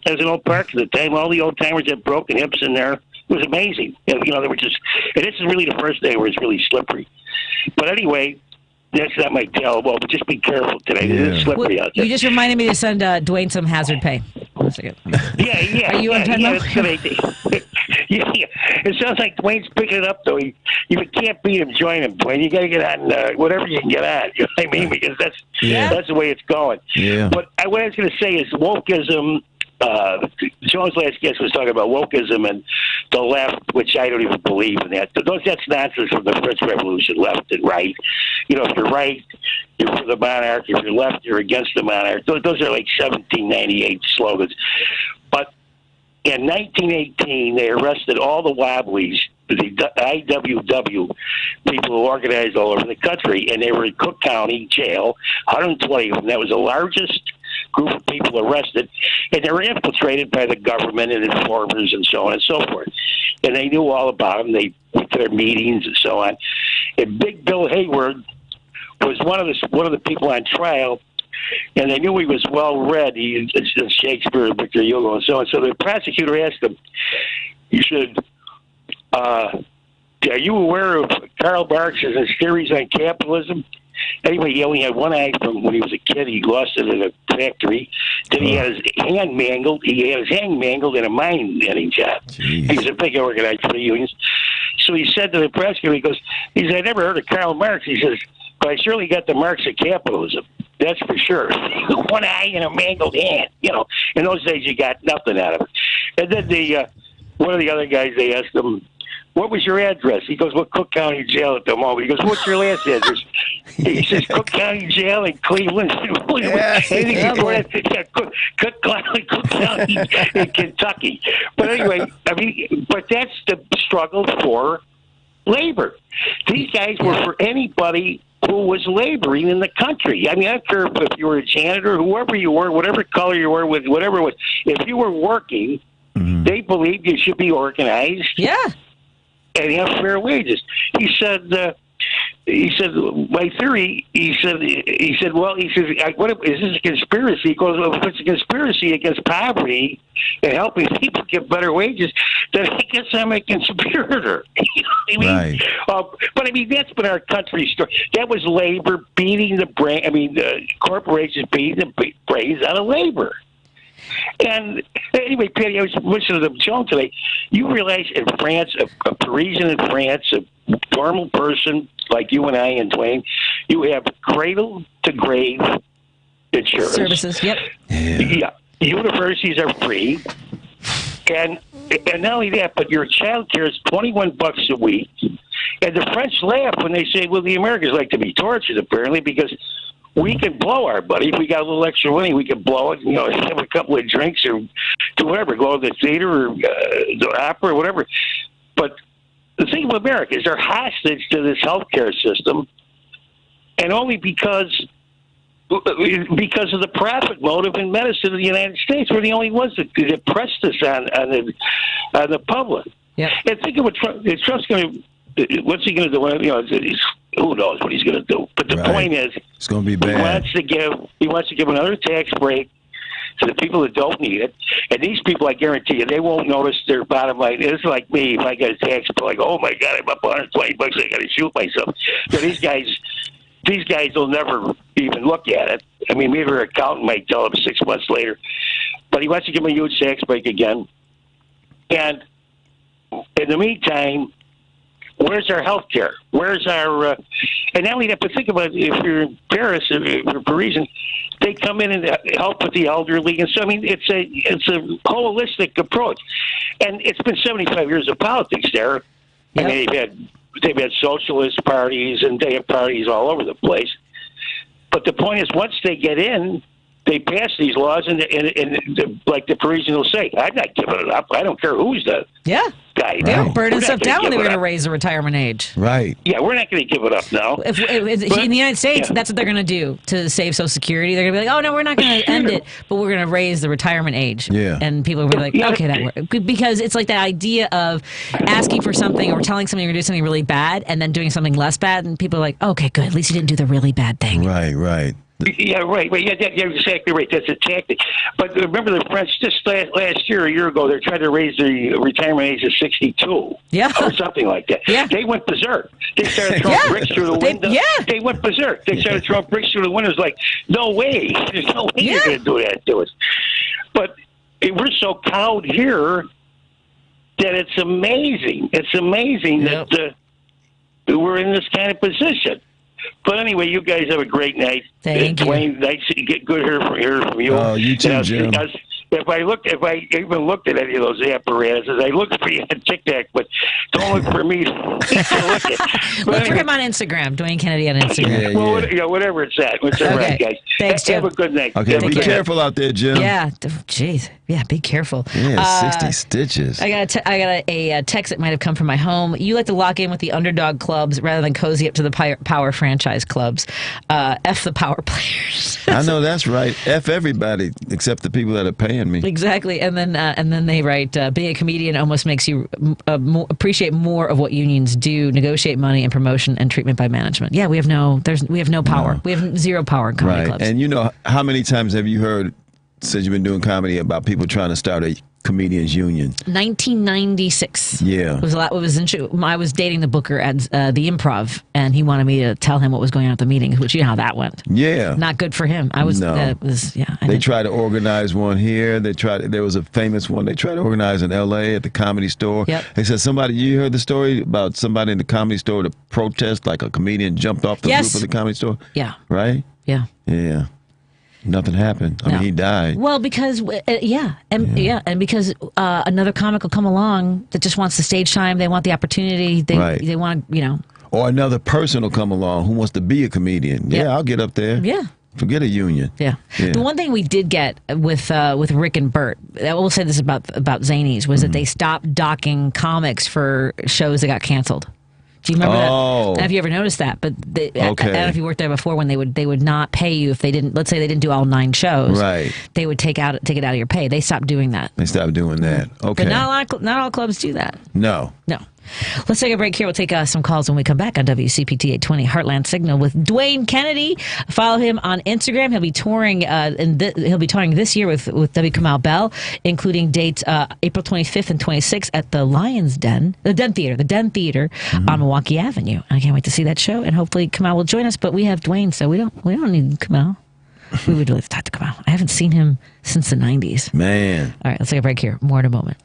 there's an old park at the time. All the old timers had broken hips in there. It was amazing. They were just, and this is really the first day where it's really slippery. But anyway, that's not my tale. Well, but just be careful today. It's slippery out there. You just reminded me to send Dwayne some hazard pay. 1 second. Yeah. Are you on time? Yeah, it sounds like Dwayne's picking it up, though. You can't beat him, join him, Dwayne. You got to get on whatever you can get on. You know what I mean? Because that's the way it's going. Yeah. But what I was going to say is wokeism. Joan's last guest was talking about wokeism, and the left, which I don't even believe in that. That's nonsense from the French Revolution, left and right. If you're right, you're for the monarch. If you're left, you're against the monarch. Those are like 1798 slogans. But in 1918, they arrested all the Wobblies, the IWW people who organized all over the country, and they were in Cook County Jail, 120 of them. That was the largest group of people arrested, and they were infiltrated by the government and informers and so on and so forth. And they knew all about them. They went to their meetings and so on. And Big Bill Hayward was one of the people on trial, and they knew he was well read. He Shakespeare, Victor Hugo, and so on. So the prosecutor asked him, he said, "Are you aware of Karl Marx and his theories on capitalism?" Anyway, he only had one eye from when he was a kid. He lost it in a factory. Then he had his hand mangled. He had his hand mangled in a mine-ending job. Jeez. He was a big organizer for the unions. So he said to the prosecutor, he said, "I never heard of Karl Marx." He says, "But I surely got the marks of capitalism. That's for sure." One eye and a mangled hand. In those days, you got nothing out of it. And then one of the other guys, they asked him, "What was your address?" He goes, "Well, Cook County Jail at the moment." He goes, "What's your last address?" He says, "Cook County Jail in Cleveland." Cook County in Kentucky. But anyway, but that's the struggle for labor. These guys were for anybody who was laboring in the country. I don't care if you were a janitor, whoever you were, whatever color you were, with whatever it was. If you were working, they believed you should be organized. Yeah. And have fair wages. He said, my theory, he said, what is this a conspiracy? He goes, well, if it's a conspiracy against poverty and helping people get better wages, then I guess I'm a conspirator. You know what I mean? Right. But that's been our country's story. That was labor beating the brain. Corporations beating the brains out of labor. And anyway, Patty, I was listening to the show today. You realize in France, a Parisian in France, a normal person like you and I and Dwayne, you have cradle to grave insurance services. Yep. Yeah. Universities are free, and not only that, but your child care is $21 a week. And the French laugh when they say, "Well, the Americans like to be tortured," apparently, because we can blow our money. If we got a little extra money, we can blow it, have a couple of drinks or do whatever, go to the theater or the opera or whatever. But the thing with America is they're hostage to this healthcare system, and only because of the profit motive in medicine in the United States. We're the only ones that pressed this on the public. Yeah. And think of what Trump's going to. What's he going to do? Who knows what he's going to do? But the point is, it's going to be bad. He wants to give another tax break to the people that don't need it. And these people, I guarantee you, they won't notice their bottom line. It's like me. If I get a tax bill, like, oh my God, I'm up $120. I got to shoot myself. So these guys will never even look at it. Maybe their accountant might tell them 6 months later. But he wants to give them a huge tax break again. And in the meantime, where's our health care? Where's our... and now we have to think about if you're in Paris, if you're Parisian, they come in and help with the elderly. And so, it's a holistic approach. And it's been 75 years of politics there. Yep. They've had socialist parties, and they have parties all over the place. But the point is, once they get in, they pass these laws, and like the Parisians will say, "I'm not giving it up. I don't care who's the guy." They were burning stuff down when they were going to raise the retirement age. Right. Yeah, we're not going to give it up now. In the United States, that's what they're going to do to save Social Security. They're going to be like, "Oh no, we're not going to end it, but we're going to raise the retirement age." Yeah. And people will be like, "Okay, that works," because it's like the idea of asking for something or telling somebody you're going to do something really bad and then doing something less bad, and people are like, "Okay, good. At least you didn't do the really bad thing." Right. Yeah, right. Yeah, you're exactly right. That's a tactic. But remember, the French just last year, a year ago, they're trying to raise the retirement age to 62, or something like that. Yeah. They went berserk. They started throwing bricks through the window. They went berserk. They started throwing bricks through the windows. Like, no way. There's no way you're going to do that to us. But we're so cowed here that it's amazing. It's amazing that we're in this kind of position. But anyway, you guys have a great night. Thank you. Dwayne, nice to get good hearing from you. Oh, you too, Jim. if I even looked at any of those apparatuses, I looked for you on TikTok, but don't look for me. Look for him on Instagram, Dwayne Kennedy on Instagram. Well, whatever it's at. It's all right, guys. Thanks, Jim. Have a good night. Okay, be careful out there, Jim. Yeah, jeez. Yeah, be careful. Yeah, 60 stitches. I got a text that might have come from my home. You like to lock in with the underdog clubs rather than cozy up to the power franchise clubs. F the power players. I know that's right. F everybody except the people that are paying me. Exactly. And then they write, being a comedian almost makes you appreciate more of what unions do, negotiate money and promotion and treatment by management. Yeah, we have no power. No. We have zero power in comedy clubs. And you know, how many times have you heard, since you've been doing comedy, about people trying to start a comedians union? 1996. Yeah. It was a lot. I was dating the booker at the Improv, and he wanted me to tell him what was going on at the meetings, which you know how that went. Yeah. Not good for him. They tried to organize one here. There was a famous one they tried to organize in L.A. at the Comedy Store. Yep. They said you heard the story about somebody in the Comedy Store to protest, like a comedian jumped off the roof of the Comedy Store? Yeah. Right? Yeah. Yeah. Nothing happened. I mean, he died. Well, because and because another comic will come along that just wants the stage time. They want the opportunity. They want Or another person will come along who wants to be a comedian. Yeah, I'll get up there. Yeah. Forget a union. Yeah. The one thing we did get with Rick and Bert, I will say this about Zanies, was that they stopped docking comics for shows that got canceled. Do you remember that? I don't know if you ever noticed that, but I don't know if you worked there before, when they would not pay you if they didn't. Let's say they didn't do all 9 shows. Right. They would take it out of your pay. They stopped doing that. Okay. But not all clubs do that. No. Let's take a break here. We'll take some calls when we come back on WCPT 820 Heartland Signal with Dwayne Kennedy. Follow him on Instagram. He'll be touring. He'll be touring this year with W. Kamau Bell, including dates April 25th and 26th at the Den Theater on Milwaukee Avenue. I can't wait to see that show, and hopefully Kamau will join us. But we have Dwayne, so we don't need Kamau. We would really talk to Kamau. I haven't seen him since the 90s. Man. All right, let's take a break here. More in a moment.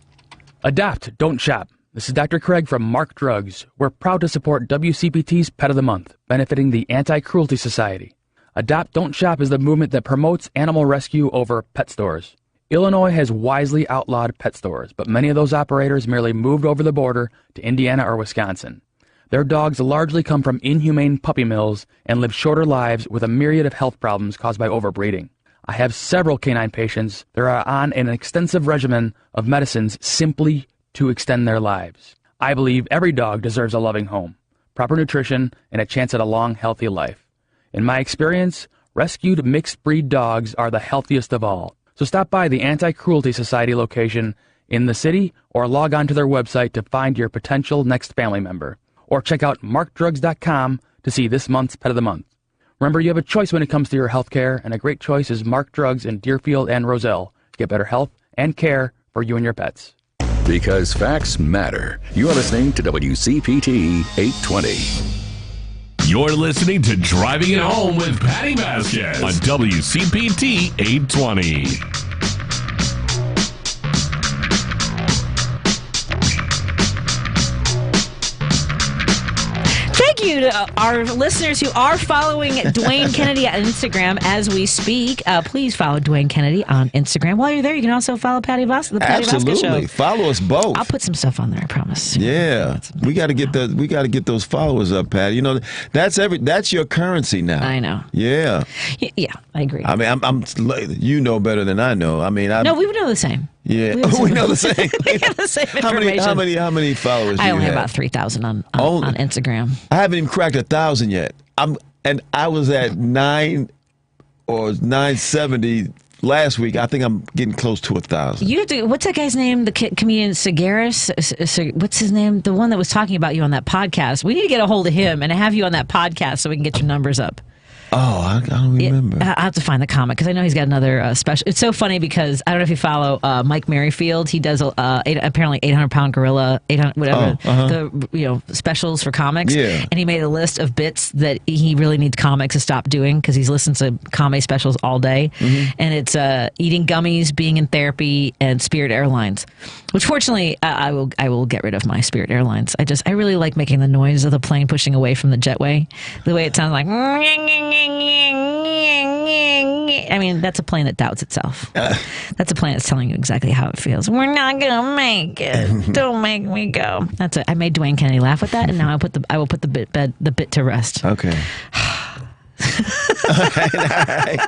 Adopt, don't shop. This is Dr. Craig from Mark Drugs. We're proud to support WCPT's Pet of the Month, benefiting the Anti-Cruelty Society. Adopt, Don't Shop is the movement that promotes animal rescue over pet stores. Illinois has wisely outlawed pet stores, but many of those operators merely moved over the border to Indiana or Wisconsin. Their dogs largely come from inhumane puppy mills and live shorter lives with a myriad of health problems caused by overbreeding. I have several canine patients that are on an extensive regimen of medicines simply to extend their lives. I believe every dog deserves a loving home, proper nutrition, and a chance at a long, healthy life. In my experience, rescued mixed breed dogs are the healthiest of all. So stop by the Anti-Cruelty Society location in the city or log on to their website to find your potential next family member. Or check out markdrugs.com to see this month's Pet of the Month. Remember, you have a choice when it comes to your health care, and a great choice is Mark Drugs in Deerfield and Roselle. Get better health and care for you and your pets. Because facts matter. You are listening to WCPT 820. You're listening to Driving It Home with Patti Vasquez on WCPT 820. Thank you to our listeners who are following Dwayne Kennedy on Instagram as we speak. Please follow Dwayne Kennedy on Instagram. While you're there, you can also follow Patti Vasquez. The Patti Vasquez Show. Absolutely, follow us both. I'll put some stuff on there, I promise. Yeah, we got to get those followers up, Patty. You know, that's your currency now. I know. Yeah. Yeah, I agree. I mean, I'm you know better than I know. I mean, no, we know the same. Yeah, we know the same. We have the same information. How many followers? I only have about 3,000 on Instagram. I haven't even cracked 1,000 yet. I was at 9 or 970 last week. I think I'm getting close to 1,000. You have to. What's that guy's name? The comedian Figueroa. What's his name? The one that was talking about you on that podcast. We need to get a hold of him and have you on that podcast so we can get your numbers up. Oh, I don't remember. I have to find the comic because I know he's got another special. It's so funny because I don't know if you follow Mike Merrifield. He does apparently 800-pound gorilla, 800 whatever the specials for comics. Yeah. And he made a list of bits that he really needs comics to stop doing because he's listened to comedy specials all day. Mm-hmm. And it's eating gummies, being in therapy, and Spirit Airlines. Which fortunately I will get rid of my Spirit Airlines. I really like making the noise of the plane pushing away from the jetway. The way it sounds like. I I mean, that's a plane that doubts itself. That's a plane that's telling you exactly how it feels. We're not gonna make it. Don't make me go. That's it. I made Dwayne Kennedy laugh with that, and now I will put the bit to rest. Okay. All right.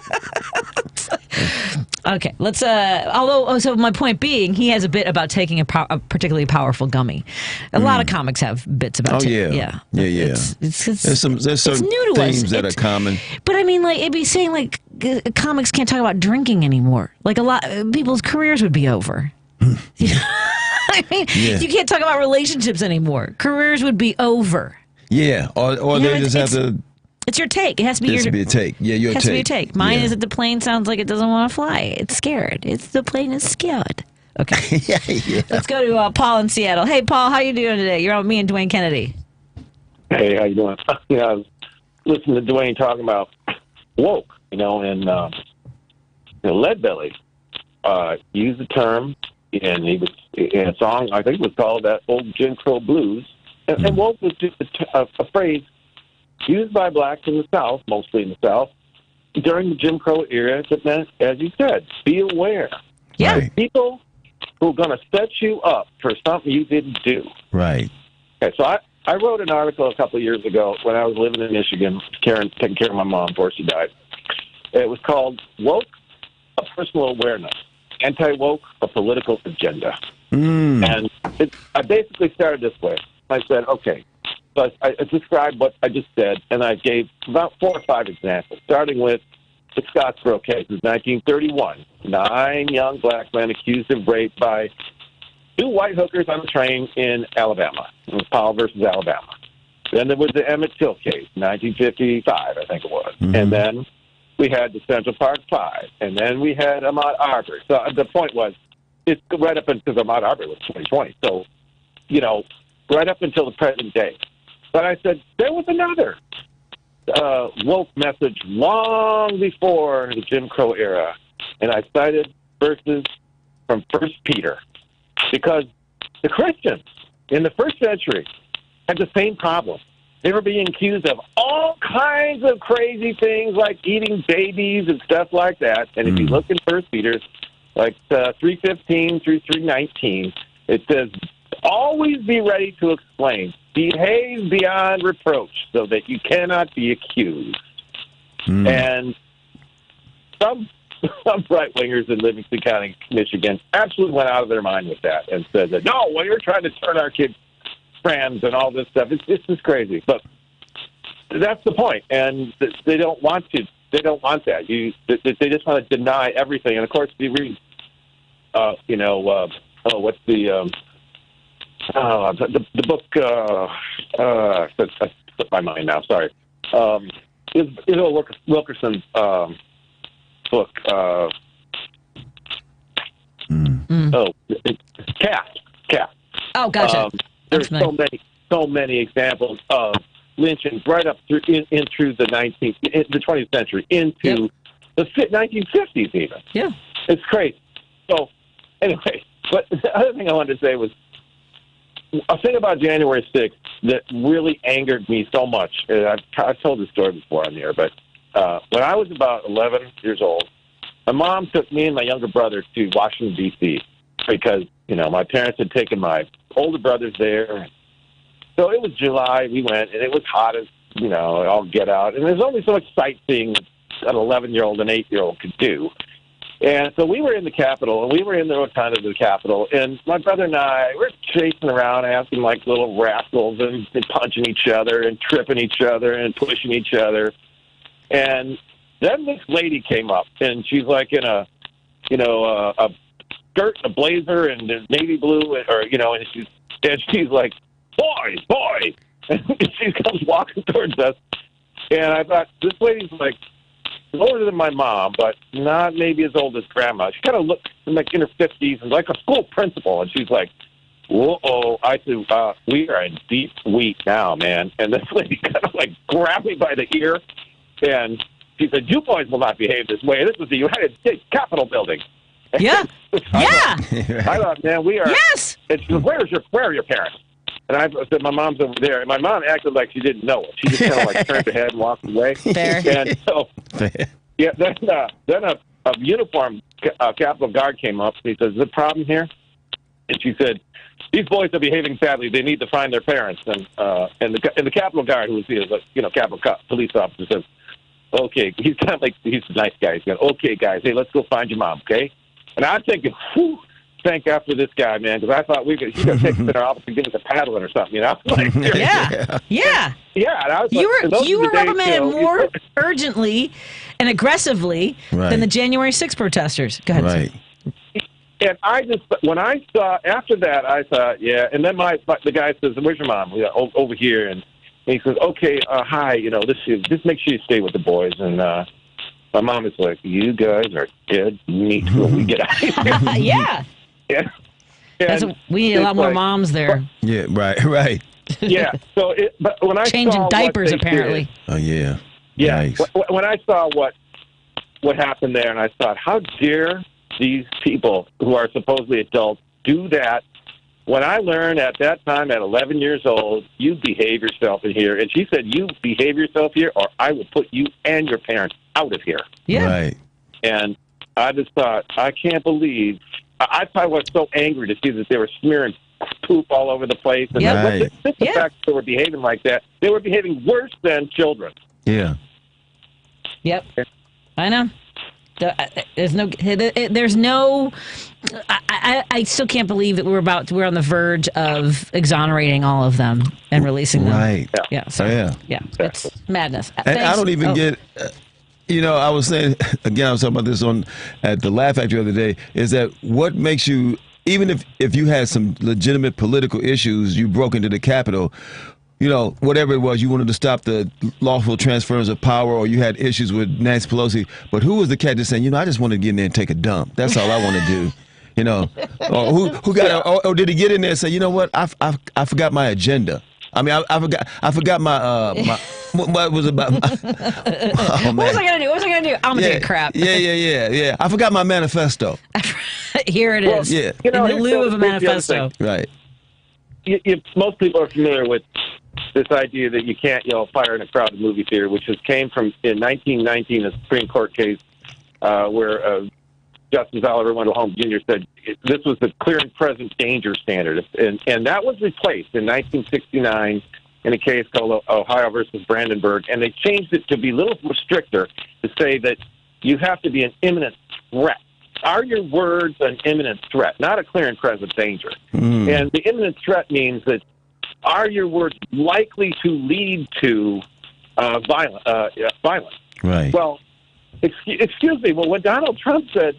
Okay, let's. So my point being, he has a bit about taking a particularly powerful gummy. A lot of comics have bits about. Yeah. It's there's certain new to themes us. that are common. But I mean, like, it'd be saying like comics can't talk about drinking anymore. Like a lot people's careers would be over. I mean, you can't talk about relationships anymore. Careers would be over. Yeah, or they just have to. It's your take. It has to be your take. Yeah, your take. It has to be your take. Mine is that the plane sounds like it doesn't want to fly. It's scared. The plane is scared. Okay. yeah. Let's go to Paul in Seattle. Hey, Paul, how you doing today? You're on with me and Dwayne Kennedy. Hey, how you doing? I was listening to Dwayne talking about woke, and Leadbelly used the term, and he was in a song, I think it was called that old Jim Crow Blues, and woke was just a phrase used by blacks in the South, mostly in the South, during the Jim Crow era that meant, as you said, be aware. Yeah. There's people who are going to set you up for something you didn't do. Right. Okay, so I wrote an article a couple of years ago when I was living in Michigan, taking care of my mom before she died. It was called Woke, a Personal Awareness, Anti-Woke, a Political Agenda. And I basically started this way. I said, okay, so I described what I just said, and I gave about 4 or 5 examples, starting with the Scottsboro case in 1931. 9 young black men accused of rape by 2 white hookers on a train in Alabama. It was Powell versus Alabama. Then there was the Emmett Till case, 1955, I think it was. And then we had the Central Park 5. And then we had Ahmaud Arbery. So the point was, it's right up until Ahmaud Arbery was 2020. So, right up until the present day. But I said, there was another woke message long before the Jim Crow era. And I cited verses from 1 Peter. Because the Christians in the first century had the same problem. They were being accused of all kinds of crazy things like eating babies and stuff like that. And if you look in 1 Peter, like 3:15 through 3:19, it says, always be ready to explain. Behave beyond reproach so that you cannot be accused. And some right-wingers in Livingston County, Michigan, absolutely went out of their mind with that and said that, no, well, you're trying to turn our kids trans and all this stuff. It's just crazy. But that's the point. And they don't want to. They don't want that. They just want to deny everything. And, of course, if you read, what's the book, I slipped my mind now, sorry. Wilkerson's book, Caste. Oh, gotcha. There's so many examples of lynchings right up through through the 20th century, into the 1950s even. Yeah. It's crazy. So, anyway, but the other thing I wanted to say was, a thing about January 6th that really angered me so much, and I've told this story before on the air, but when I was about 11 years old, my mom took me and my younger brother to Washington, D.C., because, my parents had taken my older brothers there. So it was July, we went, and it was hot as, all get out. And there's only so much sightseeing an 11-year-old and 8-year-old could do. And so we were in the Capitol, and we were in the rotunda of the Capitol, and my brother and I were chasing around, acting like little rascals, and punching each other, and tripping each other, and pushing each other. And then this lady came up, and she's like in a skirt, a blazer, and a navy blue, and she's like, boys, and she comes walking towards us. And I thought, this lady's like older than my mom, but not maybe as old as grandma. She kind of looked like in her 50s and like a school principal. And she's like, whoa. I said, we are in deep wheat now, man. And this lady kind of like grabbed me by the ear, and she said, you boys will not behave this way. This is the United States Capitol building. Yeah. I thought, man, we are. Yes. And she goes, where are your parents? And I said, my mom's over there. And my mom acted like she didn't know it. She just kind of like turned her head and walked away. Fair. And so Yeah, then a uniformed Capitol Guard came up. He says, "Is there a problem here?" And she said, "These boys are behaving badly. They need to find their parents." And the Capitol Guard, who was Capitol police officer, says, "Okay." He's kind of like, he's a nice guy. He's going, "Okay, guys, hey, let's go find your mom, okay?" And I'm thinking, whew, thank God for this guy, man, because I thought he's going to take us in our office and give us a paddling or something, you know? Like, yeah. And I was you were reprimanded more urgently and aggressively than the January 6th protesters. Go ahead. Right. And when I saw, after that, I thought, yeah. And then the guy says, "Where's your mom?" Yeah, over here. And he says, "Okay, hi, just make sure you stay with the boys." And my mom is like, "You guys are dead meat when we get out of here." Yeah. We need a lot more moms there. Yeah, right. Yeah. So, but when I changing saw diapers, apparently. Oh yeah. Yeah. Nice. When I saw what happened there, and I thought, how dare these people who are supposedly adults do that? When I learned at that time, at 11 years old, you behave yourself in here. And she said, "You behave yourself here, or I will put you and your parents out of here." Yeah. Right. And I just thought, I can't believe. I probably was so angry to see that they were smearing poop all over the place. And just the fact that they were behaving like that, they were behaving worse than children. Yeah. Yep. I know. There's no. I still can't believe that we're on the verge of exonerating all of them and releasing them. Right. Yeah. So, yeah. It's madness. And I don't even get. I was saying again. I was talking about this at the Laugh Factory the other day. Is that what makes you? Even if you had some legitimate political issues, you broke into the Capitol. Whatever it was, you wanted to stop the lawful transference of power, or you had issues with Nancy Pelosi. But who was the cat that's saying, I just want to get in there and take a dump? That's all I want to do. Or who got? Or did he get in there and say, "You know what? I forgot my agenda. I mean, I forgot my what was about. Oh, what was I gonna do? I'm gonna take a crap. Yeah. I forgot my manifesto. Here it is. Yeah. In lieu of a manifesto. Right. Most people are familiar with this idea that you can't yell fire in a crowded movie theater, which came from in 1919, a Supreme Court case where Justice Oliver Wendell Holmes Jr. said this was the clear and present danger standard, and that was replaced in 1969 in a case called Ohio versus Brandenburg, and they changed it to be a little stricter to say that you have to be an imminent threat. Are your words an imminent threat, not a clear and present danger? And the imminent threat means that are your words likely to lead to violence? Right. Well, excuse me. Well, when Donald Trump said,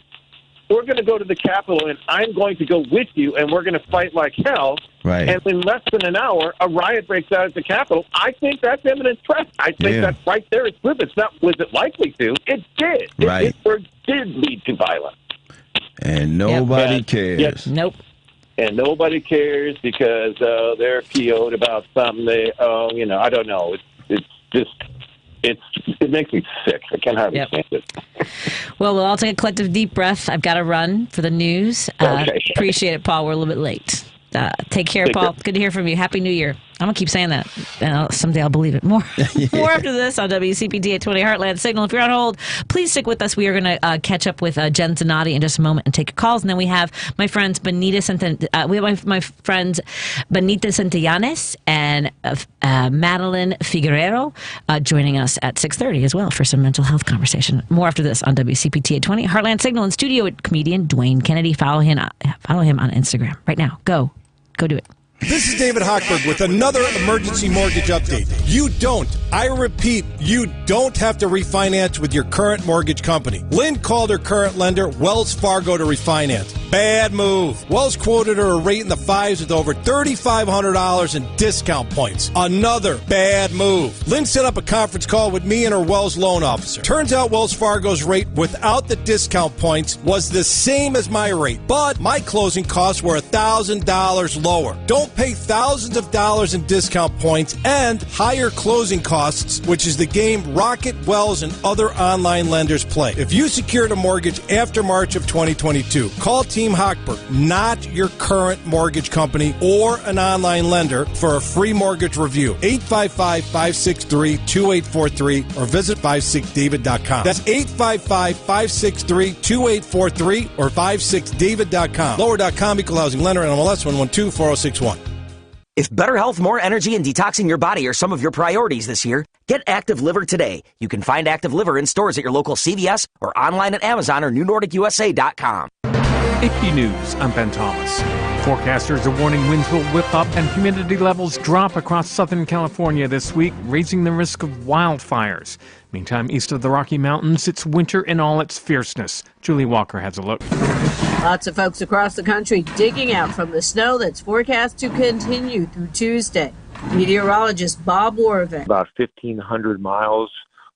"We're going to go to the Capitol and I'm going to go with you and we're going to fight like hell," right. And in less than an hour, a riot breaks out at the Capitol, I think that's imminent threat. I think that's right there. It's proof. It's not, was it likely to? It did. Right. It did lead to violence. And nobody cares. Yes. Nope. And nobody cares because they're PO'd about something. I don't know. It makes me sick. I can't hardly stand it. Well, we'll all take a collective deep breath. I've got to run for the news. Okay. Appreciate it, Paul. We're a little bit late. Take care, Paul. Good to hear from you. Happy New Year. I'm going to keep saying that. And someday I'll believe it more. More after this on WCPT 820 Heartland Signal. If you're on hold, please stick with us. We are going to catch up with Jen Zanotti in just a moment and take your calls. And then we have my friends Benita Santillenas and Madeline Figueroa joining us at 6:30 as well for some mental health conversation. More after this on WCPT 820 Heartland Signal. In studio with comedian Dwayne Kennedy. Follow him on Instagram right now. Go do it. This is David Hochberg with another emergency mortgage update. You don't, I repeat, you don't have to refinance with your current mortgage company. Lynn called her current lender, Wells Fargo, to refinance. Bad move. Wells quoted her a rate in the fives with over $3,500 in discount points. Another bad move. Lynn set up a conference call with me and her Wells loan officer. Turns out Wells Fargo's rate without the discount points was the same as my rate, but my closing costs were $1,000 lower. Don't Don't pay thousands of dollars in discount points and higher closing costs, which is the game Rocket, Wells, and other online lenders play. If you secured a mortgage after March of 2022, call Team Hochberg, not your current mortgage company or an online lender, for a free mortgage review. 855-563-2843 or visit 56david.com. That's 855-563-2843 or 56david.com. Lower.com, equal housing lender, NMLS 1124061. If better health, more energy, and detoxing your body are some of your priorities this year, get Active Liver today. You can find Active Liver in stores at your local CVS or online at Amazon or NewNordicUSA.com. AP News, I'm Ben Thomas. Forecasters are warning winds will whip up and humidity levels drop across Southern California this week, raising the risk of wildfires. Meantime, east of the Rocky Mountains, it's winter in all its fierceness. Julie Walker has a look. Lots of folks across the country digging out from the snow that's forecast to continue through Tuesday. Meteorologist Bob Warvick. About 1,500 miles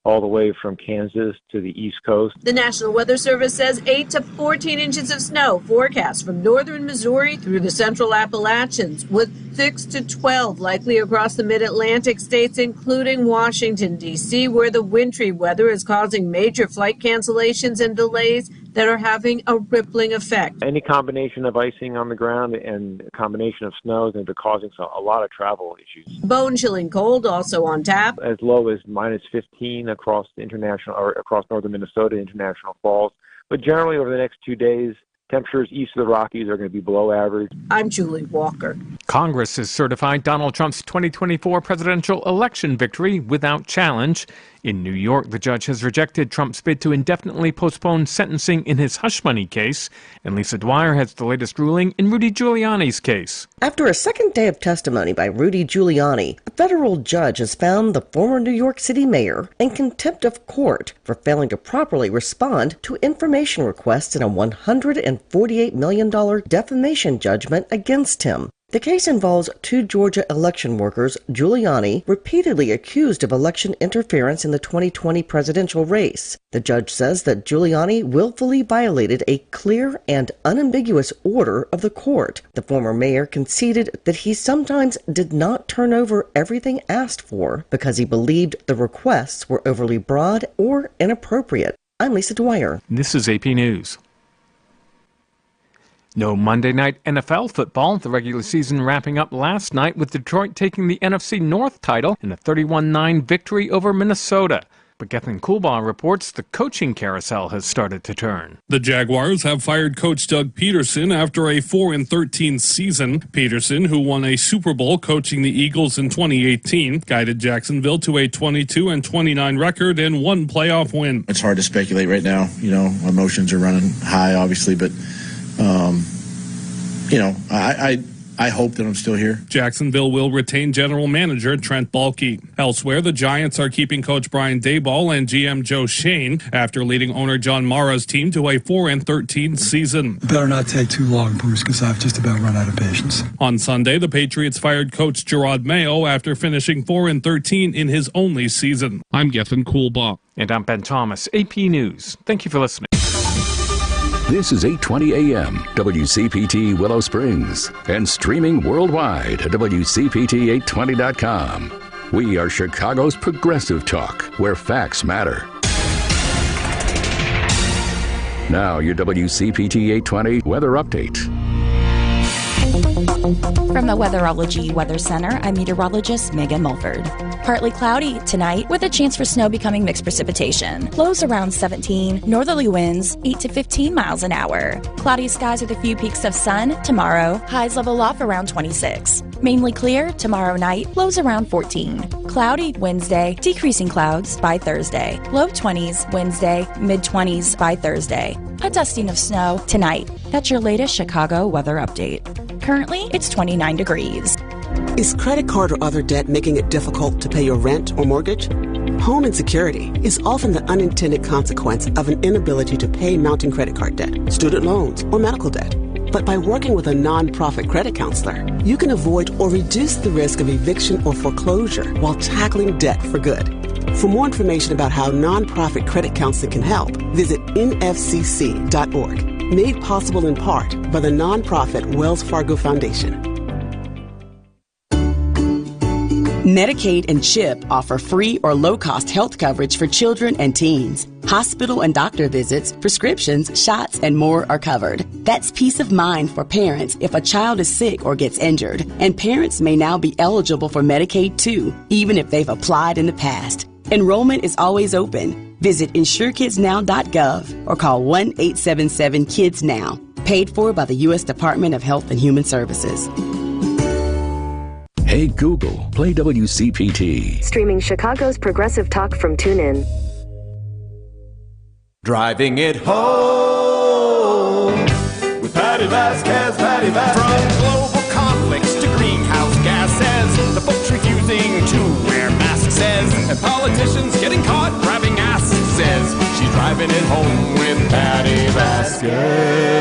all the way from Kansas to the East Coast. The National Weather Service says 8 to 14 inches of snow forecast from northern Missouri through the central Appalachians, with 6 to 12 likely across the mid-Atlantic states, including Washington, D.C., where the wintry weather is causing major flight cancellations and delays that are having a rippling effect. Any combination of icing on the ground and a combination of snows have been causing a lot of travel issues. Bone-chilling cold also on tap. As low as minus 15 across northern Minnesota, International Falls. But generally over the next 2 days, temperatures east of the Rockies are going to be below average. I'm Julie Walker. Congress has certified Donald Trump's 2024 presidential election victory without challenge. In New York, the judge has rejected Trump's bid to indefinitely postpone sentencing in his hush money case. And Lisa Dwyer has the latest ruling in Rudy Giuliani's case. After a second day of testimony by Rudy Giuliani, a federal judge has found the former New York City mayor in contempt of court for failing to properly respond to information requests in a $148 million defamation judgment against him. The case involves two Georgia election workers Giuliani repeatedly accused of election interference in the 2020 presidential race. The judge says that Giuliani willfully violated a clear and unambiguous order of the court. The former mayor conceded that he sometimes did not turn over everything asked for because he believed the requests were overly broad or inappropriate. I'm Lisa Dwyer. This is AP News. No Monday night NFL football. The regular season wrapping up last night with Detroit taking the NFC North title in a 31-9 victory over Minnesota. But Gethin Coolbaugh reports the coaching carousel has started to turn. The Jaguars have fired coach Doug Peterson after a 4-13 season. Peterson, who won a Super Bowl coaching the Eagles in 2018, guided Jacksonville to a 22-29 record and one playoff win. It's hard to speculate right now. You know, emotions are running high, obviously, but I hope that I'm still here. Jacksonville will retain general manager Trent Baalke. Elsewhere, the Giants are keeping coach Brian Daboll and GM Joe Shane after leading owner John Mara's team to a 4-13 season. Better not take too long, Bruce, because I've just about run out of patience. On Sunday, the Patriots fired coach Gerard Mayo after finishing 4-13 in his only season. I'm Gethin Coolbaugh. And I'm Ben Thomas, AP News. Thank you for listening. This is 820 AM, WCPT Willow Springs, and streaming worldwide at WCPT820.com. We are Chicago's progressive talk, where facts matter. Now, your WCPT 820 weather update. From the Weatherology Weather Center, I'm meteorologist Megan Mulford. Partly cloudy tonight with a chance for snow becoming mixed precipitation. Lows around 17, northerly winds 8 to 15 miles an hour. Cloudy skies with a few peaks of sun tomorrow. Highs level off around 26. Mainly clear tomorrow night, lows around 14. Cloudy Wednesday, decreasing clouds by Thursday. Low 20s Wednesday, mid 20s by Thursday. A dusting of snow tonight. That's your latest Chicago weather update. Currently, it's 29 degrees. Is credit card or other debt making it difficult to pay your rent or mortgage? Home insecurity is often the unintended consequence of an inability to pay mounting credit card debt, student loans, or medical debt. But by working with a nonprofit credit counselor, you can avoid or reduce the risk of eviction or foreclosure while tackling debt for good. For more information about how nonprofit credit counseling can help, visit nfcc.org. Made possible in part by the nonprofit Wells Fargo Foundation. Medicaid and CHIP offer free or low-cost health coverage for children and teens. Hospital and doctor visits, prescriptions, shots, and more are covered. That's peace of mind for parents if a child is sick or gets injured. And parents may now be eligible for Medicaid too, even if they've applied in the past. Enrollment is always open. Visit insurekidsnow.gov or call 1-877-KIDS-NOW. Paid for by the U.S. Department of Health and Human Services. Hey Google, play WCPT. Streaming Chicago's progressive talk from TuneIn. Driving it home with Patti Vasquez, Patti Vasquez. From global conflicts to greenhouse gases, the folks refusing to wear masks says, and politicians getting caught grabbing asses says, she's driving it home with Patti Vasquez.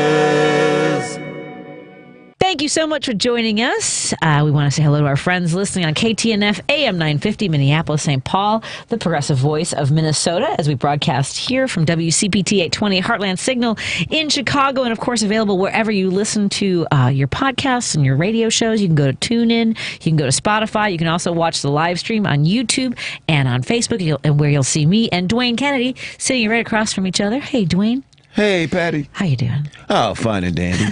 Thank you so much for joining us. We want to say hello to our friends listening on KTNF AM 950 Minneapolis, St. Paul, the progressive voice of Minnesota, as we broadcast here from WCPT 820 Heartland Signal in Chicago, and of course available wherever you listen to your podcasts and your radio shows. You can go to TuneIn, you can go to Spotify, you can also watch the live stream on YouTube and on Facebook, and where you'll see me and Dwayne Kennedy sitting right across from each other. Hey, Dwayne. Hey, Patty. How you doing? Oh, fine and dandy.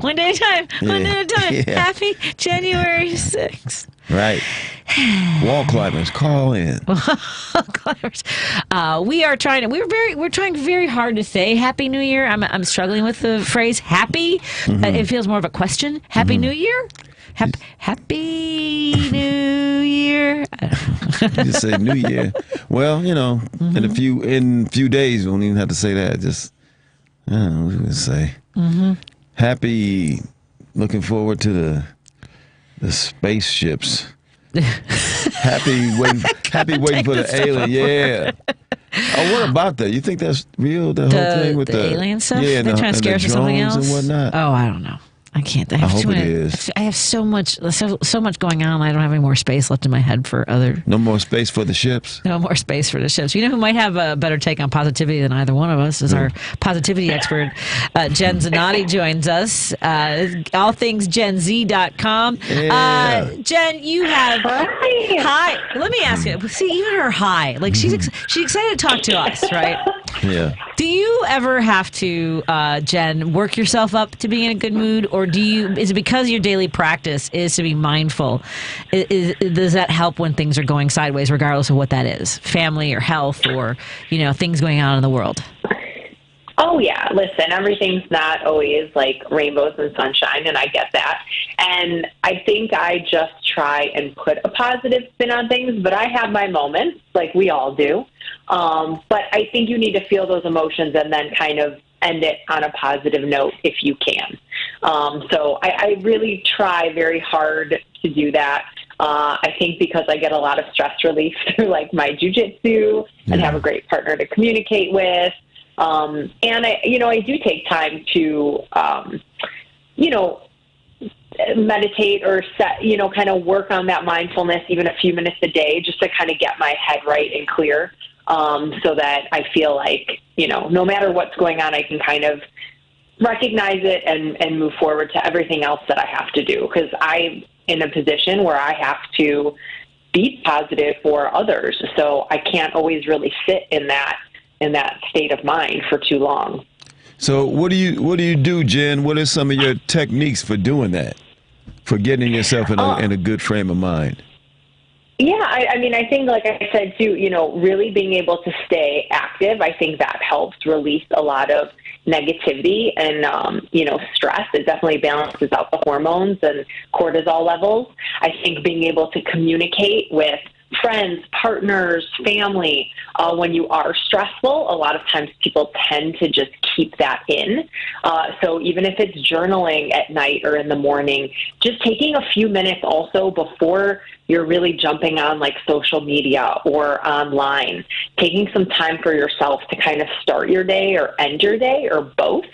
One day at a time. One day at a time. Yeah. Happy January 6th. Right. Wall climbers, call in. Climbers. We're trying very hard to say Happy New Year. I'm struggling with the phrase happy. It feels more of a question. Happy New Year? Happy New Year. You say New Year. Well, in a few days we won't even have to say that. Just I don't know what we're gonna say. Happy, looking forward to the spaceships. happy waiting for the alien. Yeah. Oh, what about that? You think that's real? The whole thing with the alien stuff? Yeah, they're trying to scare us with something else and whatnot. Oh, I don't know. I can't. I hope it is. I have so much going on. I don't have any more space left in my head for other. No more space for the ships. No more space for the ships. You know who might have a better take on positivity than either one of us is our positivity expert, Jen Zanotti joins us. Allthingsgenz.com. Yeah. Jen, you have hi. Let me ask you. See, even her hi, like she's excited to talk to us, right? Yeah. Do you ever have to, Jen, work yourself up to be in a good mood, or is it because your daily practice is to be mindful? Does that help when things are going sideways, regardless of what that is, family or health, or things going on in the world? Oh, yeah. Listen, everything's not always like rainbows and sunshine, and I get that. And I think I just try and put a positive spin on things, but I have my moments, like we all do. But I think you need to feel those emotions and then kind of end it on a positive note if you can. So I really try very hard to do that. I think because I get a lot of stress relief through like my jujitsu and have a great partner to communicate with. And I do take time to, meditate or set, kind of work on that mindfulness, even a few minutes a day, just to kind of get my head right and clear. So that I feel like, no matter what's going on, I can kind of recognize it and move forward to everything else that I have to do. Because I'm in a position where I have to be positive for others. So I can't always really sit in that state of mind for too long. So what do you do, Jen? What are some of your techniques for doing that, for getting yourself in a good frame of mind? Yeah, I mean, I think, like I said, too, really being able to stay active, I think that helps release a lot of negativity and, stress. It definitely balances out the hormones and cortisol levels. I think being able to communicate with friends, partners, family, when you are stressful, a lot of times people tend to just keep that in. So even if it's journaling at night or in the morning, just taking a few minutes also before you're really jumping on like social media or online, taking some time for yourself to kind of start your day or end your day or both,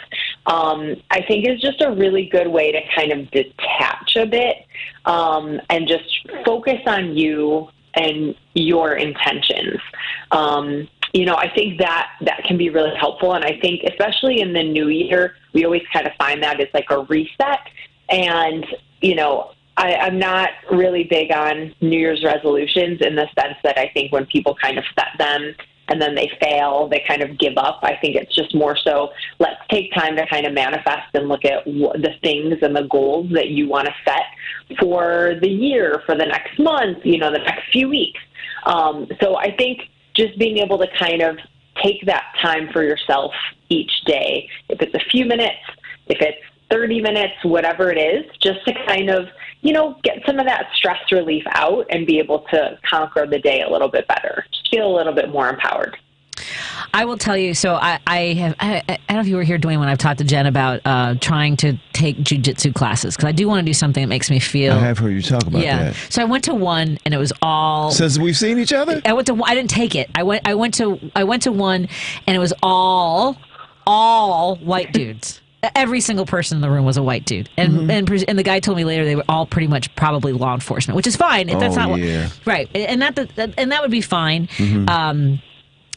I think is just a really good way to kind of detach a bit and just focus on you and your intentions. I think that can be really helpful. And I think especially in the new year, we always kind of find that it's like a reset. And, I'm not really big on New Year's resolutions in the sense that I think when people kind of set them and then they fail, they kind of give up. I think it's just more so let's take time to kind of manifest and look at the things and the goals that you want to set for the year, for the next month, the next few weeks. So I think just being able to kind of take that time for yourself each day, if it's a few minutes, if it's 30 minutes, whatever it is, just to kind of, get some of that stress relief out and be able to conquer the day a little bit better, just feel a little bit more empowered. I will tell you, so I don't know if you were here, Dwayne, when I've talked to Jen about trying to take jiu-jitsu classes, because I do want to do something that makes me feel... I have heard you talk about that. So I went to one, and it was all... Since we've seen each other? I didn't take it. I went to one, and it was all white dudes. Every single person in the room was a white dude, and the guy told me later they were all pretty much probably law enforcement, which is fine. If that's not right, and that would be fine.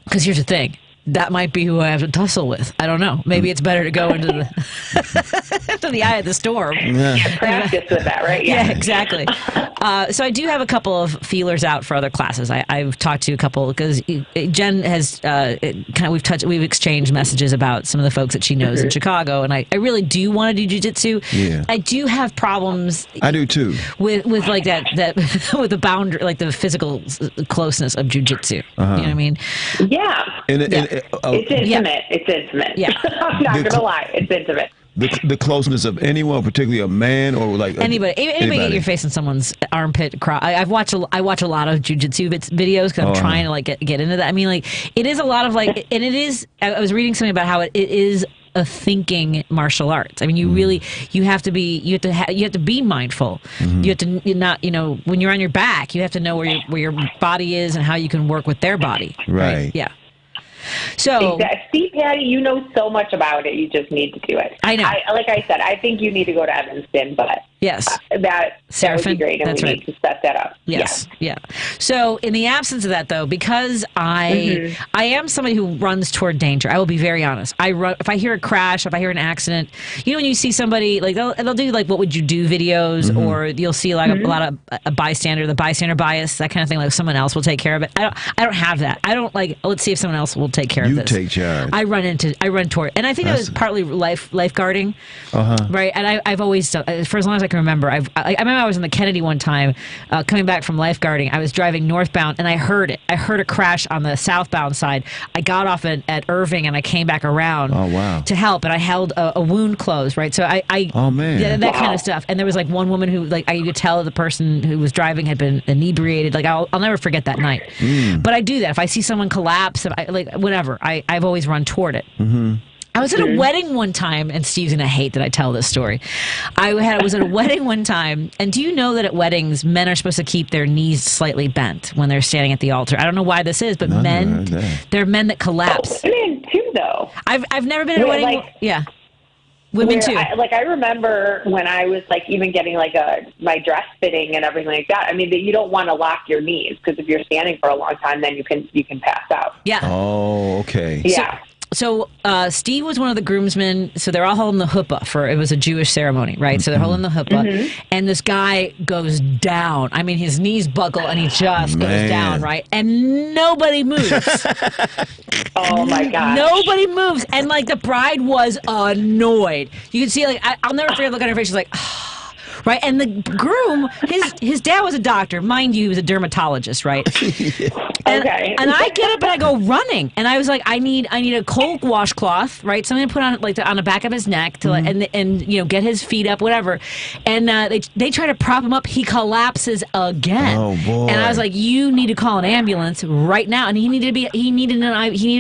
Because here's the thing. That might be who I have to tussle with. I don't know. Maybe it's better to go into the to the eye of the storm. Yeah, practice with that, right? Yeah, exactly. So I do have a couple of feelers out for other classes. I've talked to a couple because Jen has we've exchanged messages about some of the folks that she knows in Chicago, and I really do want to do jiu-jitsu. Yeah. I do have problems. I do too. With like that with the boundary, like the physical closeness of jiu-jitsu. You know what I mean? Yeah. It's intimate. It's intimate. Yeah. I'm not going to lie. It's intimate. The closeness of anyone, particularly a man or like anybody you're facing someone's armpit. I watch a lot of jiu-jitsu videos because I'm trying to like get into that. I mean, like it is a lot of like, and it is. I was reading something about how it is a thinking martial arts. I mean, you have to be mindful. You have to not, when you're on your back, you have to know where your body is and how you can work with their body. Right. Yeah. So, see, Patty, you know so much about it. You just need to do it. I know. Like I said, I think you need to go to Evanston, but yes, that would be great, and that's we right. need to set that up. Yes, yeah. So, in the absence of that, though, because I am somebody who runs toward danger, I will be very honest. I run if I hear a crash, if I hear an accident. When you see somebody like they'll do like what would you do videos, or you'll see like a lot of the bystander bias, that kind of thing. Like someone else will take care of it. I don't have that. I don't like. Let's see if someone else will take care of this. You take charge. I run toward, and I think it was partly lifeguarding, right? And I've always done, for as long as I can remember. I remember I was in the Kennedy one time, coming back from lifeguarding. I was driving northbound, and I heard it. I heard a crash on the southbound side. I got off at Irving, and I came back around to help, and I held a wound closed, right? So that kind of stuff. And there was like one woman who, like, I could tell the person who was driving had been inebriated. Like I'll never forget that night. But I do that if I see someone collapse, whatever. I've always run toward it. I was at a wedding one time, and Steve's gonna hate that I tell this story. I was at a wedding one time, and do you know that at weddings, men are supposed to keep their knees slightly bent when they're standing at the altar? I don't know why this is, but they're men that collapse. Women too, though. I've never been at a wedding. Women too. I remember when I was like even getting like my dress fitting and everything like that. I mean, you don't want to lock your knees because if you're standing for a long time, then you can pass out. Yeah. Oh, okay. Yeah. So Steve was one of the groomsmen. So they're all holding the huppah it was a Jewish ceremony, right? So they're holding the huppah, and this guy goes down. I mean, his knees buckle, and he just goes down, right? And nobody moves. Oh my God! Nobody moves, and like the bride was annoyed. You can see, like, I'll never forget the look on her face. She's like. Right, and the groom, his dad was a doctor, mind you, he was a dermatologist, right? And I get up and I go running, and I was like, I need a cold washcloth, right? Something to put on on the back of his neck to and get his feet up, whatever. And they try to prop him up, he collapses again. Oh boy! And I was like, you need to call an ambulance right now. And he needed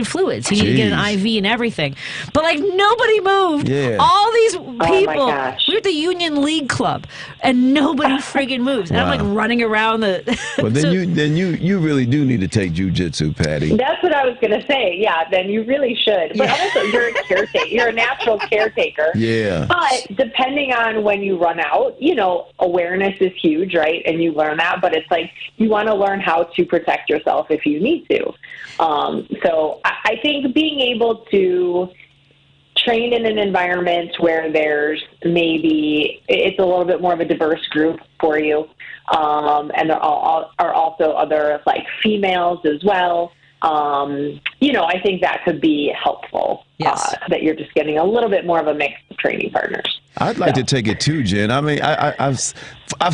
fluids, he needed to get an IV and everything. But like nobody moved. Yeah. All these people. Oh my gosh. We were at the Union League Club. And nobody friggin' moves. And I'm like running around the. Well, then you really do need to take jiu-jitsu, Patty. That's what I was going to say. Yeah, then you really should. But also, you're a caretaker. You're a natural caretaker. Yeah. But depending on when you run out, awareness is huge, right? And you learn that. But it's like you want to learn how to protect yourself if you need to. So I think being able to train in an environment where there's maybe it's a little bit more of a diverse group for you. And there are also other like females as well. I think that could be helpful. Yes. That you're just getting a little bit more of a mix of training partners. I'd like to take it too, Jen. I mean, I've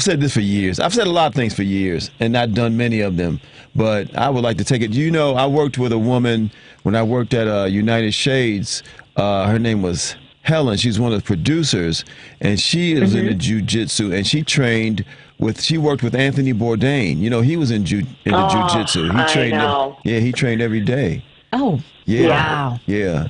said this for years. I've said a lot of things for years and not done many of them. But I would like to take it. I worked with a woman when I worked at United Shades. Her name was Helen. She's one of the producers, and she was into jiu-jitsu, and she worked with Anthony Bourdain. He was into jiu-jitsu. He trained. I know. He trained every day. Oh, yeah. Wow. Yeah.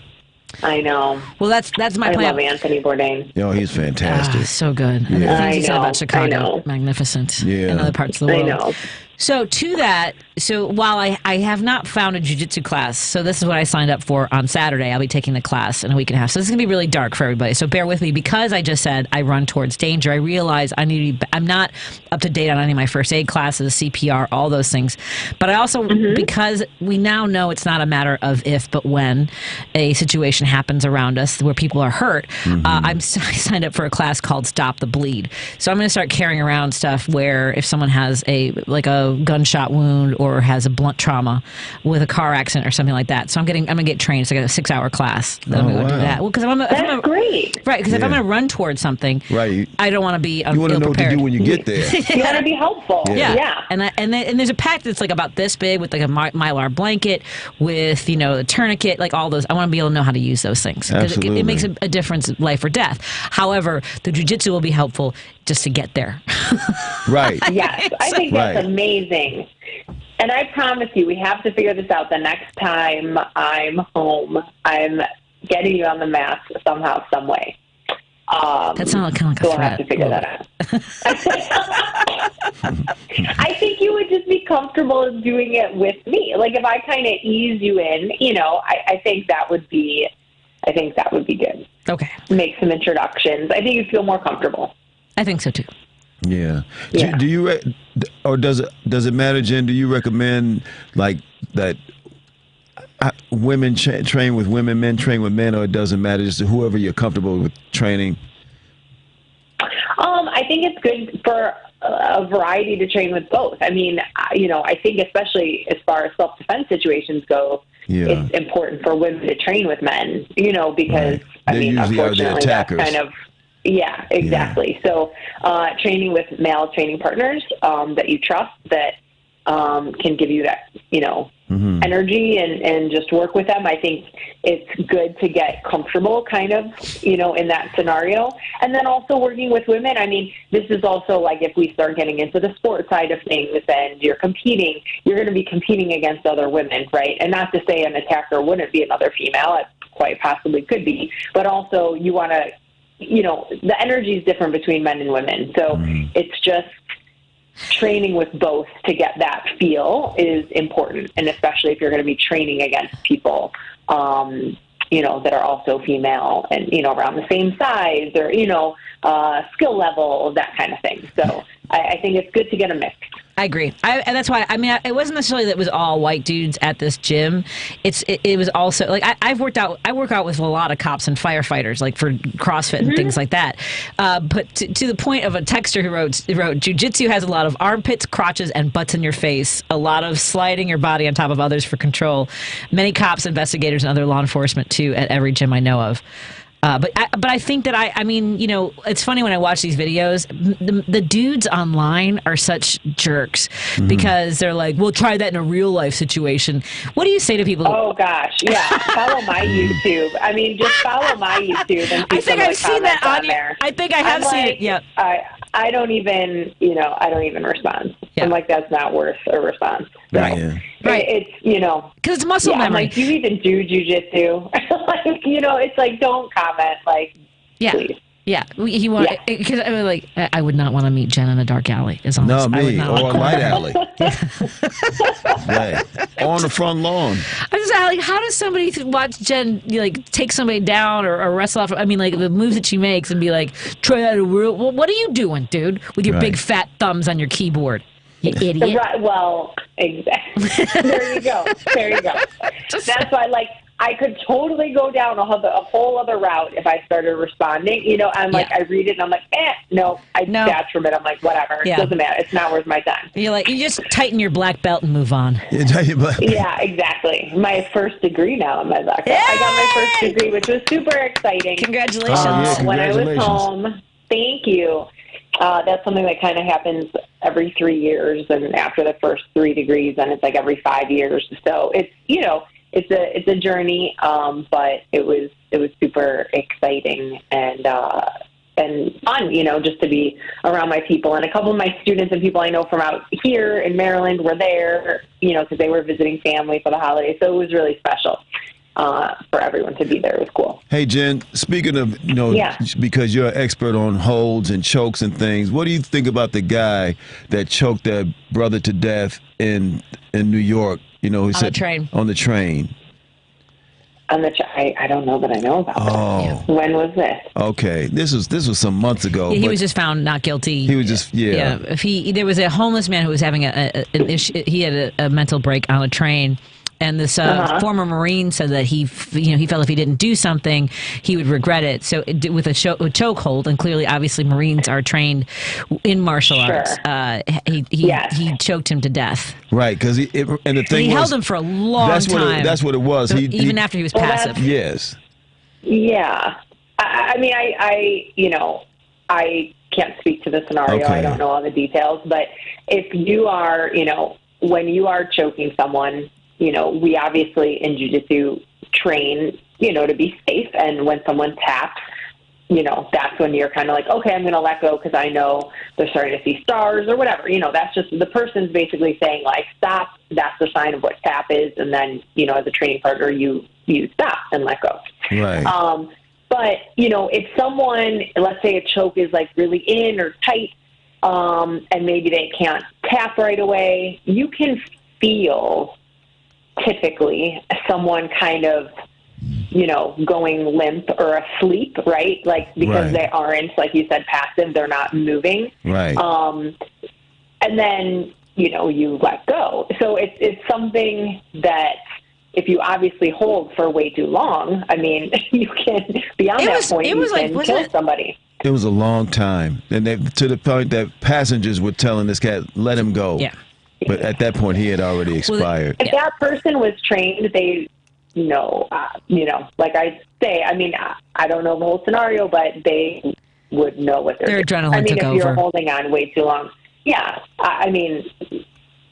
I know. Well, that's my plan. I love Anthony Bourdain. He's fantastic. So good. And the things he said about Chicago, magnificent. Yeah. And other parts of the world. I know. So to that, while I have not found a jiu-jitsu class, so this is what I signed up for on Saturday. I'll be taking the class in a week and a half. So this is going to be really dark for everybody. So bear with me because I just said I run towards danger. I realize I'm not up to date on any of my first aid classes, CPR, all those things. But I also, because we now know it's not a matter of if, but when a situation happens around us where people are hurt, I signed up for a class called Stop the Bleed. So I'm going to start carrying around stuff where if someone has a gunshot wound or has a blunt trauma with a car accident or something like that. So I'm going to get trained. It's like a 6-hour class that I'm going to do that. Well, because that's great. Right, because if I'm going to run towards something, I don't want to be you want to know what to do when you get there. You want to be helpful. Yeah. And there's a pack that's like about this big with like a mylar blanket with, the tourniquet, like all those. I want to be able to know how to use those things. Because it makes a difference, life or death. However, the jiu-jitsu will be helpful just to get there. Right. Yes, I think that's amazing. And I promise you, we have to figure this out the next time I'm home. I'm getting you on the mat somehow, some way. That sounds kind of like a so threat. We'll have to figure that out. I think you would just be comfortable doing it with me. Like if I kind of ease you in, I think that would be good. Okay. Make some introductions. I think you'd feel more comfortable. I think so too. Yeah. Do you or does it matter, Jen? Do you recommend like that women train with women, men train with men, or it doesn't matter? Just whoever you're comfortable with training. I think it's good for a variety to train with both. I mean, I think especially as far as self-defense situations go, it's important for women to train with men. Because unfortunately, that's kind of. Yeah, exactly. Yeah. So training with male training partners that you trust that can give you that, energy and just work with them. I think it's good to get comfortable kind of, in that scenario. And then also working with women. I mean, this is also like if we start getting into the sport side of things and you're competing, you're going to be competing against other women, right? And not to say an attacker wouldn't be another female. It quite possibly could be. But also you want to, the energy is different between men and women. So it's just training with both to get that feel is important. And especially if you're going to be training against people, that are also female and, around the same size or, skill level, that kind of thing. So I think it's good to get a mix. I agree. And that's why, it wasn't necessarily that it was all white dudes at this gym. It was also, like, I work out with a lot of cops and firefighters, like for CrossFit and things like that. But to the point of a texter who wrote, jiu-jitsu has a lot of armpits, crotches, and butts in your face, a lot of sliding your body on top of others for control. Many cops, investigators, and other law enforcement, too, at every gym I know of. But I think that it's funny when I watch these videos, the dudes online are such jerks because they're like, we'll try that in a real life situation. What do you say to people? Oh gosh. Yeah. Follow my YouTube. Just follow my YouTube. And I think I've seen that on there. I think I have seen it. Yeah. I don't even, respond. Yeah. I'm like, that's not worth a response. So right. Yeah. Right. It's, because it's muscle memory. I'm like, do you even do jiu-jitsu? It's like, don't comment. Like, please. Yeah, because I would not want to meet Jen in a dark alley. Is honest. No, me or a light alley. Right. On the front lawn. I was like, how does somebody watch Jen take somebody down or wrestle off? The moves that she makes and be like, try that in real. Well, what are you doing, dude, with your big fat thumbs on your keyboard? You idiot. Right, well, exactly. There you go. That's why, I could totally go down a whole other route if I started responding. You know, I'm like, I read it and I'm like, no, I detach from it. I'm like, whatever. It doesn't matter. It's not worth my time. You're like, you just tighten your black belt and move on. Yeah, exactly. My first degree now in my black belt. I got my first degree, which was super exciting. Congratulations. When I was home, thank you. That's something that kind of happens every 3 years, and after the first 3 degrees, then it's like every 5 years. So it's, you know, it's a journey, but it was super exciting and fun, you know, just to be around my people. And a couple of my students and people I know from out here in Maryland were there, you know, because they were visiting family for the holidays. So it was really special. For everyone to be there. It was cool. Hey, Jen, speaking of, you know, because you're an expert on holds and chokes and things, what do you think about the guy that choked that brother to death in New York? You know, he said on the train. I don't know that I know about that. When was this? Okay, this was some months ago. He was just found not guilty. He was just If there was a homeless man who was having an issue. He had a mental break on a train. And this former Marine said that he felt if he didn't do something, he would regret it. So with a chokehold, and clearly, obviously, Marines are trained in martial arts. He choked him to death. Right, because he held him for a long time. That's what it was. So even after he was passive. Yes. Yeah, I mean, I can't speak to the scenario. Okay. I don't know all the details, but if you are, you know, when you are choking someone. You know, we obviously in jiu-jitsu train, you know, to be safe. And when someone taps, you know, that's when you're kind of like, okay, I'm going to let go because I know they're starting to see stars or whatever. You know, that's just the person's basically saying, like, stop. That's the sign of what tap is. And then, you know, as a training partner, you stop and let go. Right. But, you know, if someone, let's say a choke is, like, really in or tight and maybe they can't tap right away, you can feel typically someone kind of, you know, going limp or asleep, right? Like, because they aren't, like you said, passive, they're not moving. Right. And then, you know, you let go. So it's something that if you obviously hold for way too long, I mean, you can, beyond that point, you can kill somebody. It was a long time. And to the point that passengers were telling this cat, let him go. Yeah. But at that point, he had already expired. If that person was trained, they know, like I say, I mean, I don't know the whole scenario, but they would know what they're doing. Adrenaline took over. If you're holding on way too long. Yeah. I mean,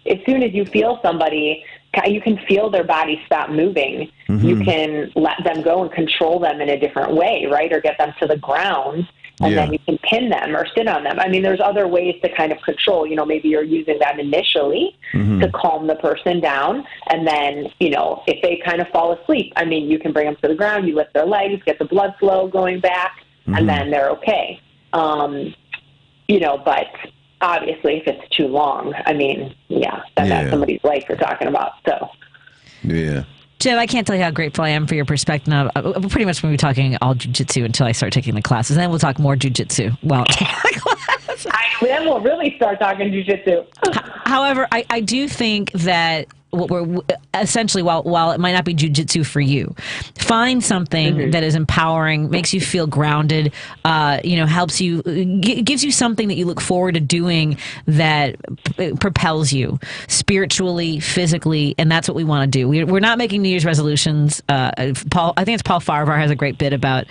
as soon as you feel somebody, you can feel their body stop moving. Mm-hmm. You can let them go and control them in a different way, right? Or get them to the ground. And then you can pin them or sit on them. I mean, there's other ways to kind of control. You know, maybe you're using them initially to calm the person down. And then, you know, if they kind of fall asleep, I mean, you can bring them to the ground. You lift their legs, get the blood flow going back, and then they're okay. You know, but obviously if it's too long, I mean, that's somebody's life you're talking about. So, yeah. Jim, I can't tell you how grateful I am for your perspective. Pretty much when we're talking all jiu-jitsu until I start taking the classes. And then we'll talk more jiu-jitsu while taking the class. Then we'll really start talking jiu-jitsu. However, I do think that what we're essentially, while it might not be jiu-jitsu for you, find something that is empowering, makes you feel grounded, helps you, gives you something that you look forward to doing that propels you spiritually, physically, and that's what we want to do. We're not making New Year's resolutions. I think it's Paul Farvar has a great bit about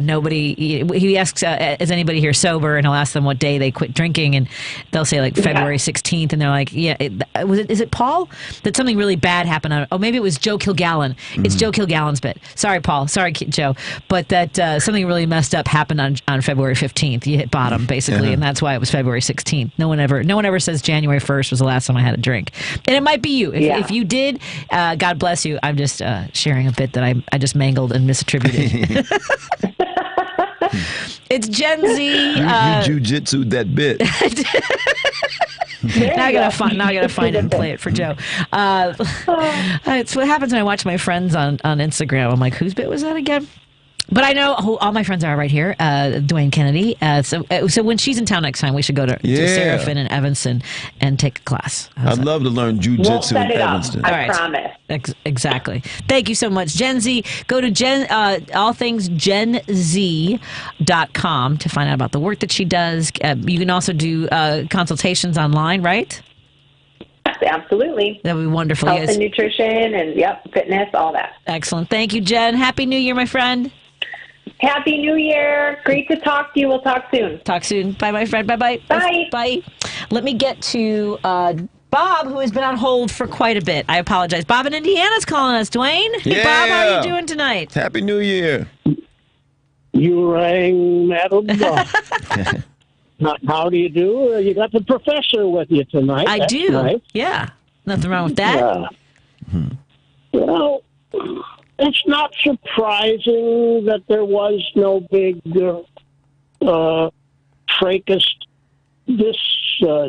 nobody. He asks, is anybody here sober? And he'll ask them what day they quit drinking, and they'll say like February 16th, and they're like, is it Paul? That something really bad happened. Maybe it was Joe Kilgallen. It's Joe Kilgallen's bit. Sorry, Paul. Sorry, Joe. But that something really messed up happened on February 15th. You hit bottom, basically, and that's why it was February 16th. No one ever says January 1st was the last time I had a drink. And it might be you. If you did, God bless you. I'm just sharing a bit that I just mangled and misattributed. It's Gen Z. You jiu-jitsu that bit. Now I gotta find it and play it for Joe. It's what happens when I watch my friends on Instagram. I'm like, whose bit was that again? But I know who all my friends are right here, Dwayne Kennedy. So when she's in town next time, we should go to Seraphin and Evanston and take a class. I'd love to learn jujitsu in Evanston. I promise. Exactly. Thank you so much. Gen Z, go to all things genzz.com to find out about the work that she does. You can also do consultations online, right? Absolutely. That would be wonderful. Health and nutrition and, fitness, all that. Excellent. Thank you, Jen. Happy New Year, my friend. Happy New Year. Great to talk to you. We'll talk soon. Talk soon. Bye, my friend. Bye-bye. Bye. Bye. Let me get to Bob, who has been on hold for quite a bit. I apologize. Bob in Indiana's calling us, Dwayne. Hey, Bob, how are you doing tonight? Happy New Year. You rang Madeline. How do you do? You got the professor with you tonight. I That's do. Nice. Yeah. Nothing wrong with that. Well, it's not surprising that there was no big fracas this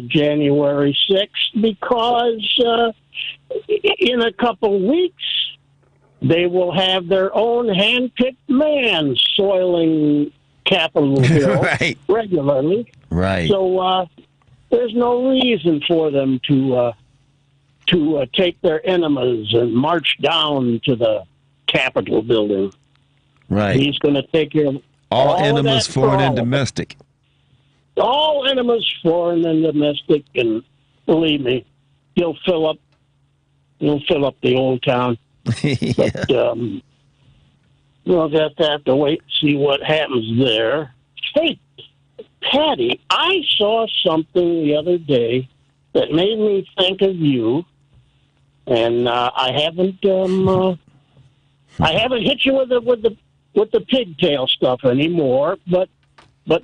January 6th because in a couple weeks they will have their own hand-picked man soiling Capitol Hill regularly. Right. So there's no reason for them to take their enemas and march down to the Capitol building. Right. He's going to take care of all enemas, that foreign and domestic. All enemas, foreign and domestic, and believe me, he'll fill up the old town. But we'll just have to wait and see what happens there. Hey, Patty, I saw something the other day that made me think of you, and I haven't hit you with the pigtail stuff anymore, but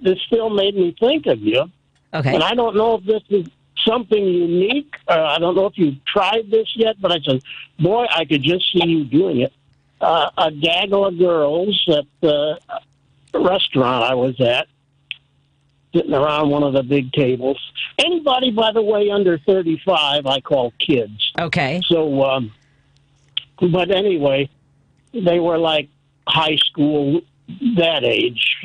this still made me think of you. Okay. And I don't know if this is something unique. I don't know if you've tried this yet, but I said, boy, I could just see you doing it. A gaggle of girls at the restaurant I was at, sitting around one of the big tables. Anybody, by the way, under 35, I call kids. Okay. So, but anyway, they were like high school, that age,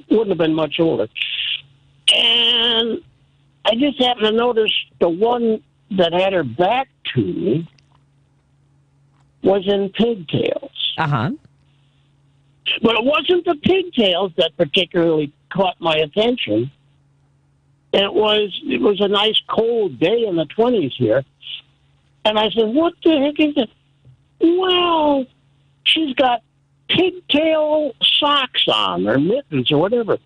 wouldn't have been much older. And I just happened to notice the one that had her back to me was in pigtails. Uh-huh. But it wasn't the pigtails that particularly caught my attention. It was a nice cold day in the 20s here. And I said, what the heck is it? Well, she's got pigtail socks on, or mittens, or whatever.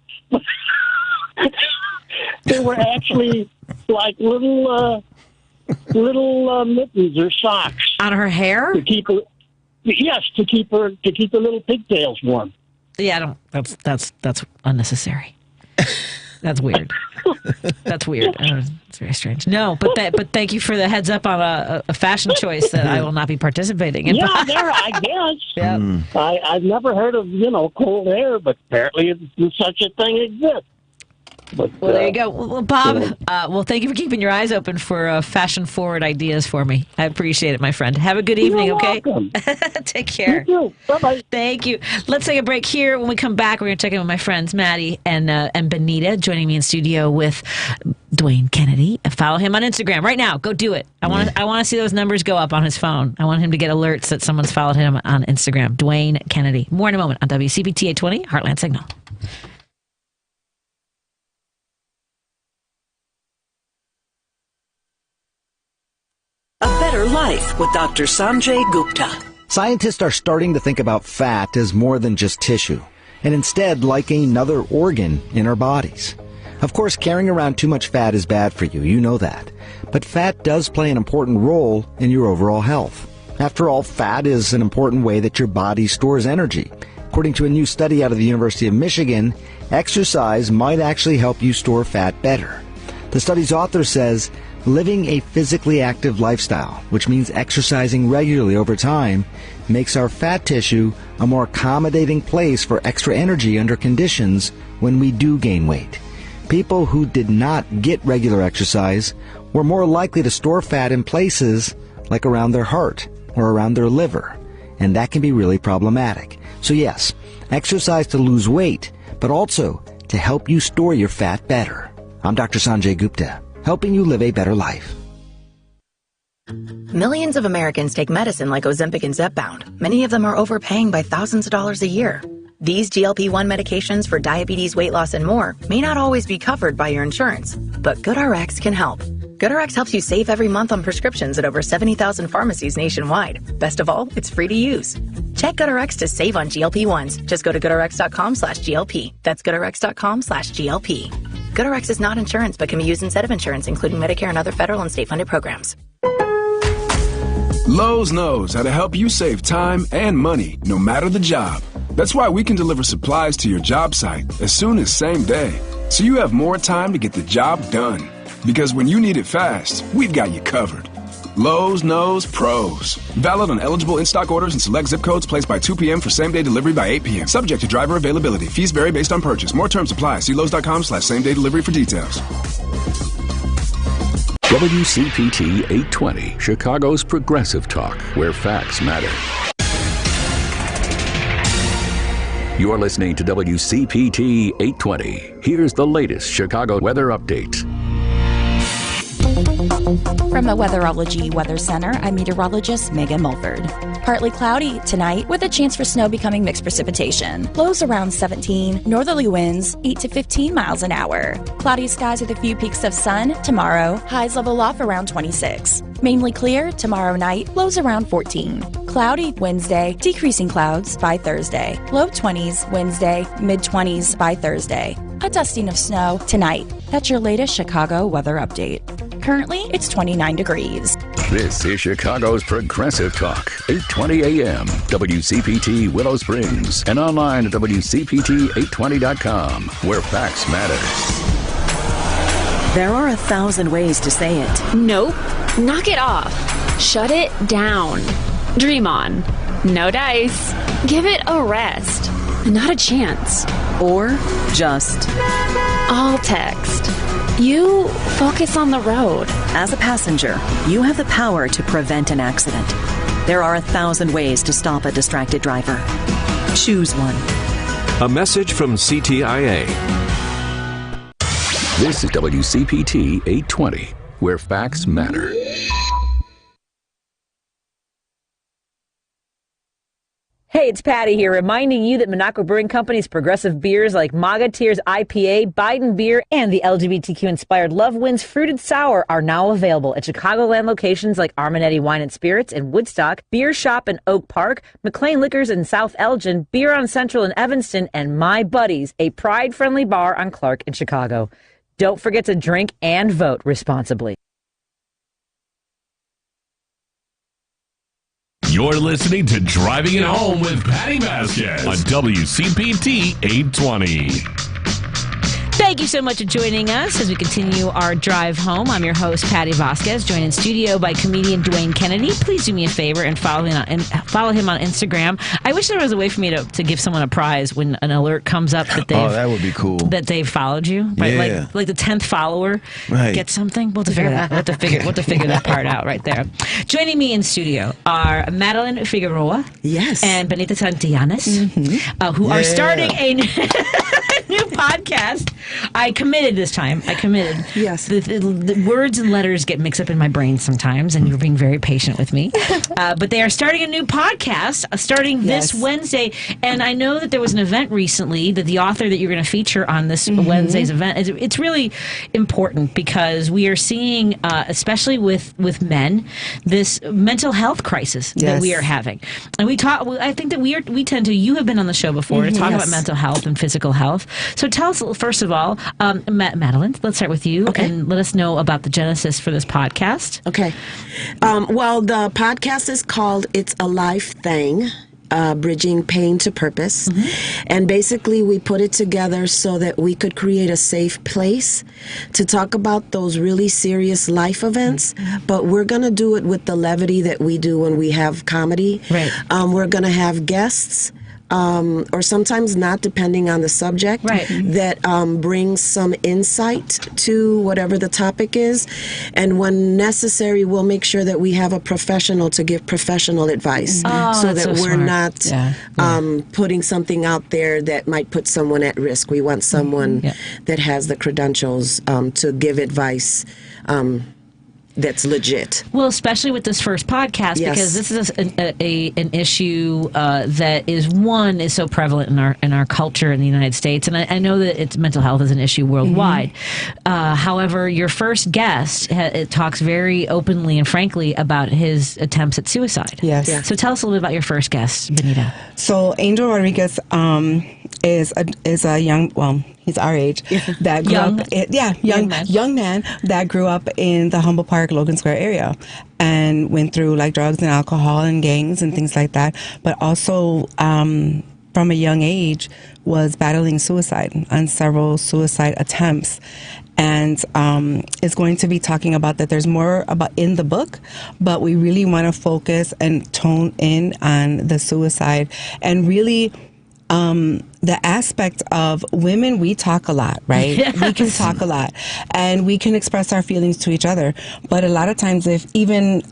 They were actually like little mittens or socks on her hair to keep her. Yes, to keep her little pigtails warm. Yeah, That's unnecessary. That's weird. That's weird. It's very strange. No, but thank you for the heads up on a fashion choice that I will not be participating in. Yeah, I guess. Yeah. I've never heard of cold hair, but apparently such a thing exists. But, well, there you go. Well, Bob, well, thank you for keeping your eyes open for fashion-forward ideas for me. I appreciate it, my friend. Have a good evening, okay? Take care. You too. Bye-bye. Thank you. Let's take a break here. When we come back, we're going to check in with my friends, Maddie and Benita, joining me in studio with Dwayne Kennedy. Follow him on Instagram right now. Go do it. I want to see those numbers go up on his phone. I want him to get alerts that someone's followed him on Instagram. Dwayne Kennedy. More in a moment on WCPT 820, Heartland Signal. A Better Life with Dr. Sanjay Gupta. Scientists are starting to think about fat as more than just tissue, and instead like another organ in our bodies. Of course, carrying around too much fat is bad for you, you know that. But fat does play an important role in your overall health. After all, fat is an important way that your body stores energy. According to a new study out of the University of Michigan, exercise might actually help you store fat better. The study's author says, living a physically active lifestyle, which means exercising regularly over time, makes our fat tissue a more accommodating place for extra energy under conditions when we do gain weight. People who did not get regular exercise were more likely to store fat in places like around their heart or around their liver, and that can be really problematic. So yes, exercise to lose weight, but also to help you store your fat better. I'm Dr. Sanjay Gupta, helping you live a better life. Millions of Americans take medicine like Ozempic and Zepbound. Many of them are overpaying by thousands of dollars a year. These GLP-1 medications for diabetes, weight loss, and more may not always be covered by your insurance, but GoodRx can help. GoodRx helps you save every month on prescriptions at over 70,000 pharmacies nationwide. Best of all, it's free to use. Check GoodRx to save on GLP-1s. Just go to GoodRx.com/GLP. That's GoodRx.com/GLP. GoodRx is not insurance, but can be used instead of insurance, including Medicare and other federal and state-funded programs. Lowe's knows how to help you save time and money, no matter the job. That's why we can deliver supplies to your job site as soon as same day, so you have more time to get the job done. Because when you need it fast, we've got you covered. Lowe's knows pros. Valid on eligible in-stock orders and select zip codes, placed by 2 p.m. for same-day delivery by 8 p.m. Subject to driver availability. Fees vary based on purchase. More terms apply. See Lowe's.com/same-day delivery for details. WCPT 820, Chicago's progressive talk, where facts matter. You're listening to WCPT 820. Here's the latest Chicago weather update. From the Weatherology Weather Center, I'm meteorologist Megan Mulford. Partly cloudy tonight with a chance for snow becoming mixed precipitation. Lows around 17, northerly winds 8 to 15 miles an hour. Cloudy skies with a few peaks of sun tomorrow. Highs level off around 26. Mainly clear tomorrow night, lows around 14. Cloudy Wednesday, decreasing clouds by Thursday. Low 20s Wednesday, mid 20s by Thursday. A dusting of snow tonight. That's your latest Chicago weather update. Currently, it's 29 degrees. This is Chicago's Progressive Talk, 820 AM, WCPT Willow Springs, and online at WCPT820.com, where facts matter. There are 1,000 ways to say it. Nope. Knock it off. Shut it down. Dream on. No dice. Give it a rest. Not a chance. Or just... I'll text. You focus on the road. As a passenger, you have the power to prevent an accident. There are 1,000 ways to stop a distracted driver. Choose one. A message from CTIA. This is WCPT 820, where facts matter. Hey, it's Patty here, reminding you that Minocqua Brewing Company's progressive beers like Maga Tears IPA, Biden Beer, and the LGBTQ-inspired Love Wins Fruited Sour are now available at Chicagoland locations like Armanetti Wine and Spirits in Woodstock, Beer Shop in Oak Park, McLean Liquors in South Elgin, Beer on Central in Evanston, and My Buddies, a pride-friendly bar on Clark in Chicago. Don't forget to drink and vote responsibly. You're listening to Driving It Home with Patti Vasquez on WCPT 820. Thank you so much for joining us as we continue our drive home. I'm your host, Patti Vasquez, joined in studio by comedian Dwayne Kennedy. Please do me a favor and follow him on Instagram. I wish there was a way for me to give someone a prize when an alert comes up that that would be cool. That they've followed you. Right? Yeah. Like the 10th follower gets something. We'll have to figure that. We'll have to figure that part out right there. Joining me in studio are Madeline Figueroa, yes, and Benita Santillenas, who are starting a new podcast. I committed this time. Yes. The words and letters get mixed up in my brain sometimes, and you're being very patient with me. But they are starting a new podcast starting this Wednesday. And I know that there was an event recently that the author that you're going to feature on this Wednesday's event, it's really important because we are seeing, especially with men, this mental health crisis that we are having. And I think that we tend to, you have been on the show before to talk about mental health and physical health. So tell us, first of all, Madeline, let's start with you and let us know about the genesis for this podcast. Okay. Well, the podcast is called It's a Life Thing. Bridging Pain to Purpose. And basically we put it together so that we could create a safe place to talk about those really serious life events, but we're going to do it with the levity that we do when we have comedy. Right. We're going to have guests. or sometimes not, depending on the subject, that brings some insight to whatever the topic is. And when necessary, we'll make sure that we have a professional to give professional advice so that we're not putting something out there that might put someone at risk. We want someone that has the credentials to give advice that's legit. Well, especially with this first podcast, because this is an issue that is so prevalent in our culture in the United States, and I know that mental health is an issue worldwide. However, your first guest it talks very openly and frankly about his attempts at suicide. Yes. So tell us a little bit about your first guest, Benita. So Angel Rodriguez is a young, well, he's our age, that grew young man that grew up in the Humboldt Park, Logan Square area, and went through like drugs and alcohol and gangs and things like that. But also, from a young age, was battling suicide and several suicide attempts. And is going to be talking about that. There's more about in the book, but we really want to focus and tone in on the suicide and really the aspect of women. We talk a lot, right? Yes. We can talk a lot and we can express our feelings to each other. But a lot of times, if even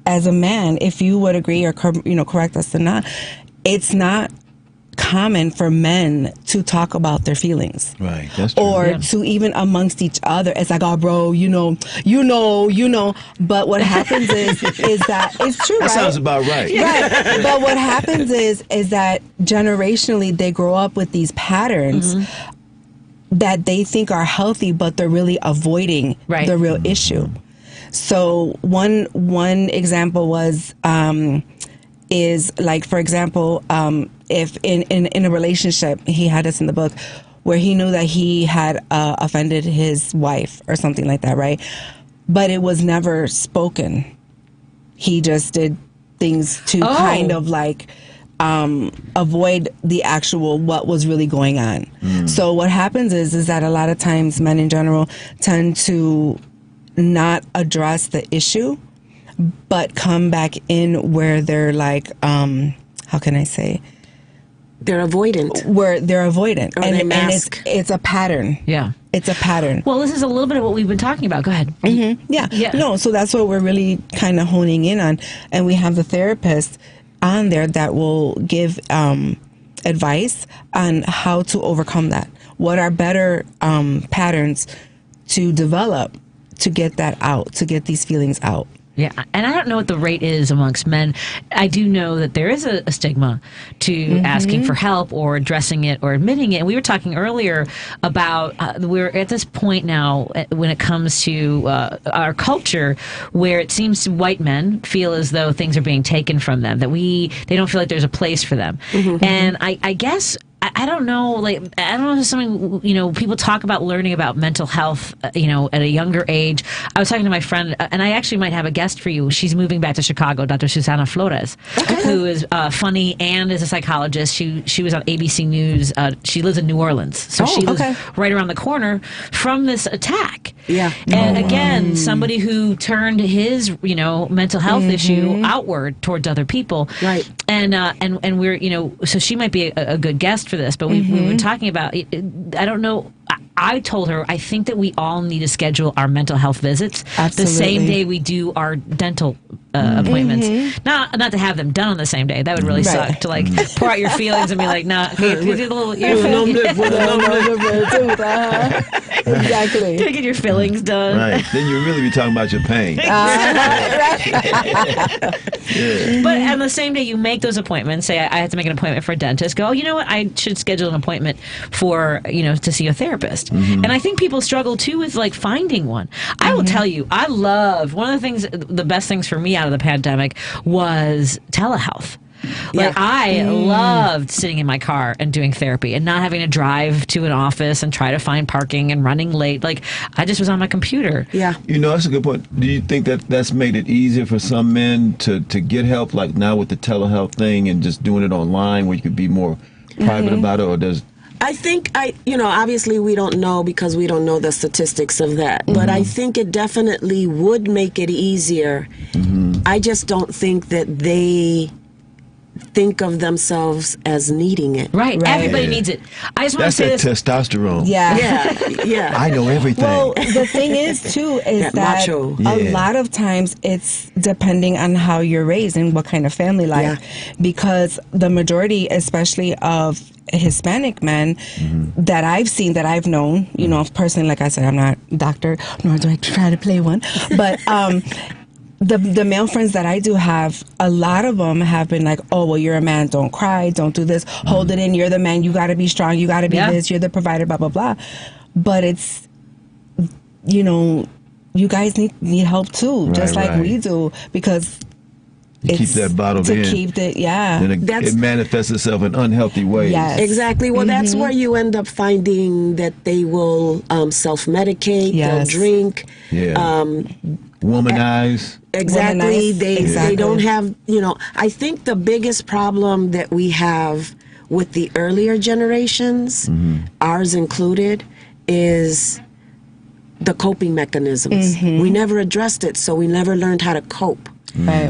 as a man, if you would agree or correct us or not, it's not common for men to talk about their feelings, right? That's true. Or to even amongst each other. It's like, oh, bro, you know. But what happens is that it's true. That sounds about right. Right. But what happens is that generationally they grow up with these patterns that they think are healthy, but they're really avoiding the real issue. So one example was is like, for example, if in a relationship, he had this in the book, where he knew that he had offended his wife or something like that, right? But it was never spoken. He just did things to kind of like avoid the actual what was really going on. So what happens is that a lot of times men in general tend to not address the issue, but come back in where they're like, how can I say? They're avoidant. Where they're avoidant. Or they mask. And it's a pattern. Yeah. It's a pattern. Well, this is a little bit of what we've been talking about. Go ahead. Yeah. No, so that's what we're really kind of honing in on. And we have the therapist on there that will give advice on how to overcome that. What are better patterns to develop to get that out, to get these feelings out. Yeah, and I don't know what the rate is amongst men. I do know that there is a stigma to asking for help or addressing it or admitting it. And we were talking earlier about we're at this point now when it comes to our culture where it seems white men feel as though things are being taken from them, that they don't feel like there's a place for them. And I guess I don't know, like, I don't know if it's something, people talk about learning about mental health, at a younger age. I was talking to my friend, and I actually might have a guest for you. She's moving back to Chicago, Dr. Susana Flores, who is funny and is a psychologist. She was on ABC News. She lives in New Orleans. So she lives right around the corner from this attack. Yeah. And again, somebody who turned his, mental health issue outward towards other people. Right. And we're, so she might be a good guest for this, but we've been talking about, I don't know, I told her, I think that we all need to schedule our mental health visits the same day we do our dental appointments. Not to have them done on the same day. That would really suck, to like pour out your feelings and be like, exactly. To get your fillings done. Right. Then you really be talking about your pain. But on the same day you make those appointments, say I have to make an appointment for a dentist, go, you know what, I should schedule an appointment for, to see a therapist. And I think people struggle too with like finding one. I will tell you, I loved, one of the best things for me out of the pandemic was telehealth. Like I loved sitting in my car and doing therapy and not having to drive to an office and try to find parking and running late. Like I just was on my computer. Yeah. That's a good point. Do you think that that's made it easier for some men to get help, like now with the telehealth thing and just doing it online where you could be more private about it, or does... I think obviously we don't know because we don't know the statistics of that, but I think it definitely would make it easier. I just don't think that think of themselves as needing it. Right. Everybody needs it. I just want to say That's this. that testosterone. Yeah. I know everything. Well, the thing is, too, is that macho. a lot of times it's depending on how you're raised and what kind of family life. Because the majority, especially of Hispanic men that I've seen, that I've known, you know, personally, like I said, I'm not a doctor, nor do I try to play one, but the male friends that I do have, a lot of them have been like, oh, well, you're a man, don't cry, don't do this, hold it in, you're the man, you got to be strong, you got to be this, you're the provider, blah, blah, blah. But it's, you know, you guys need help too, just like we do, because you keep that bottled in. To keep it, and it manifests itself in unhealthy ways. Yes. Exactly. Well, that's where you end up finding that they will self-medicate, they'll drink. Womanize. Exactly. They don't have, you know, I think the biggest problem that we have with the earlier generations, ours included, is the coping mechanisms. We never addressed it, so we never learned how to cope.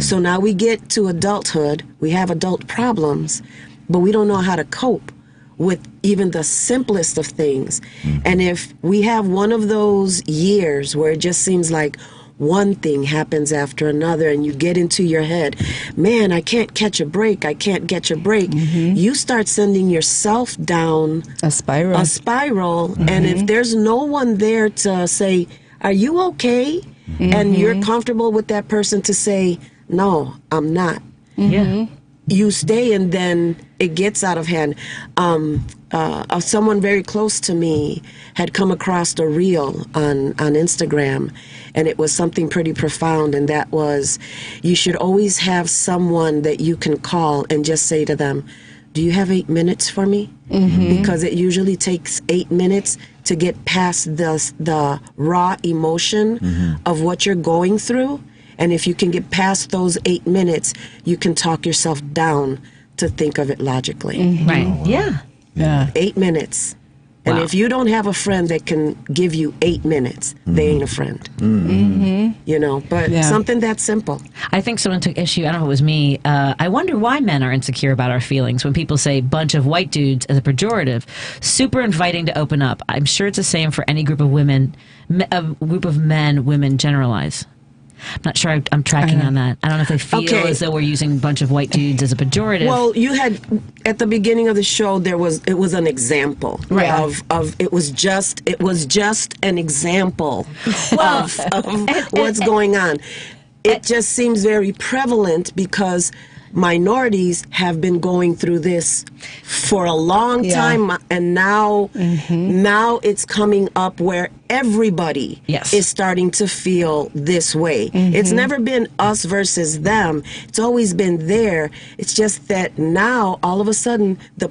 So now we get to adulthood, we have adult problems, but we don't know how to cope with even the simplest of things. And if we have one of those years where it just seems like one thing happens after another and you get into your head, man, I can't catch a break, I can't catch a break, you start sending yourself down a spiral. And if there's no one there to say, are you okay? And you're comfortable with that person to say, no, I'm not. You stay, and then it gets out of hand. Someone very close to me had come across a reel on Instagram, and it was something pretty profound, and that was, you should always have someone that you can call and just say to them, do you have 8 minutes for me? Because it usually takes 8 minutes to get past the raw emotion of what you're going through. And if you can get past those 8 minutes, you can talk yourself down to think of it logically. Right. Oh, wow. Yeah. 8 minutes. And if you don't have a friend that can give you 8 minutes, they ain't a friend. You know, but something that simple. I think someone took issue, I don't know if it was me, I wonder why men are insecure about our feelings when people say bunch of white dudes as a pejorative. Super inviting to open up. I'm sure it's the same for any group of women, a group of men, women generalize. I'm not sure I'm tracking on that. I don't know if they feel as though we're using a bunch of white dudes as a pejorative. Well, you had at the beginning of the show it was an example of it was just an example of what's going on. It just seems very prevalent because minorities have been going through this for a long time, and now it's coming up where everybody is starting to feel this way. It's never been us versus them. It's always been there. It's just that now all of a sudden the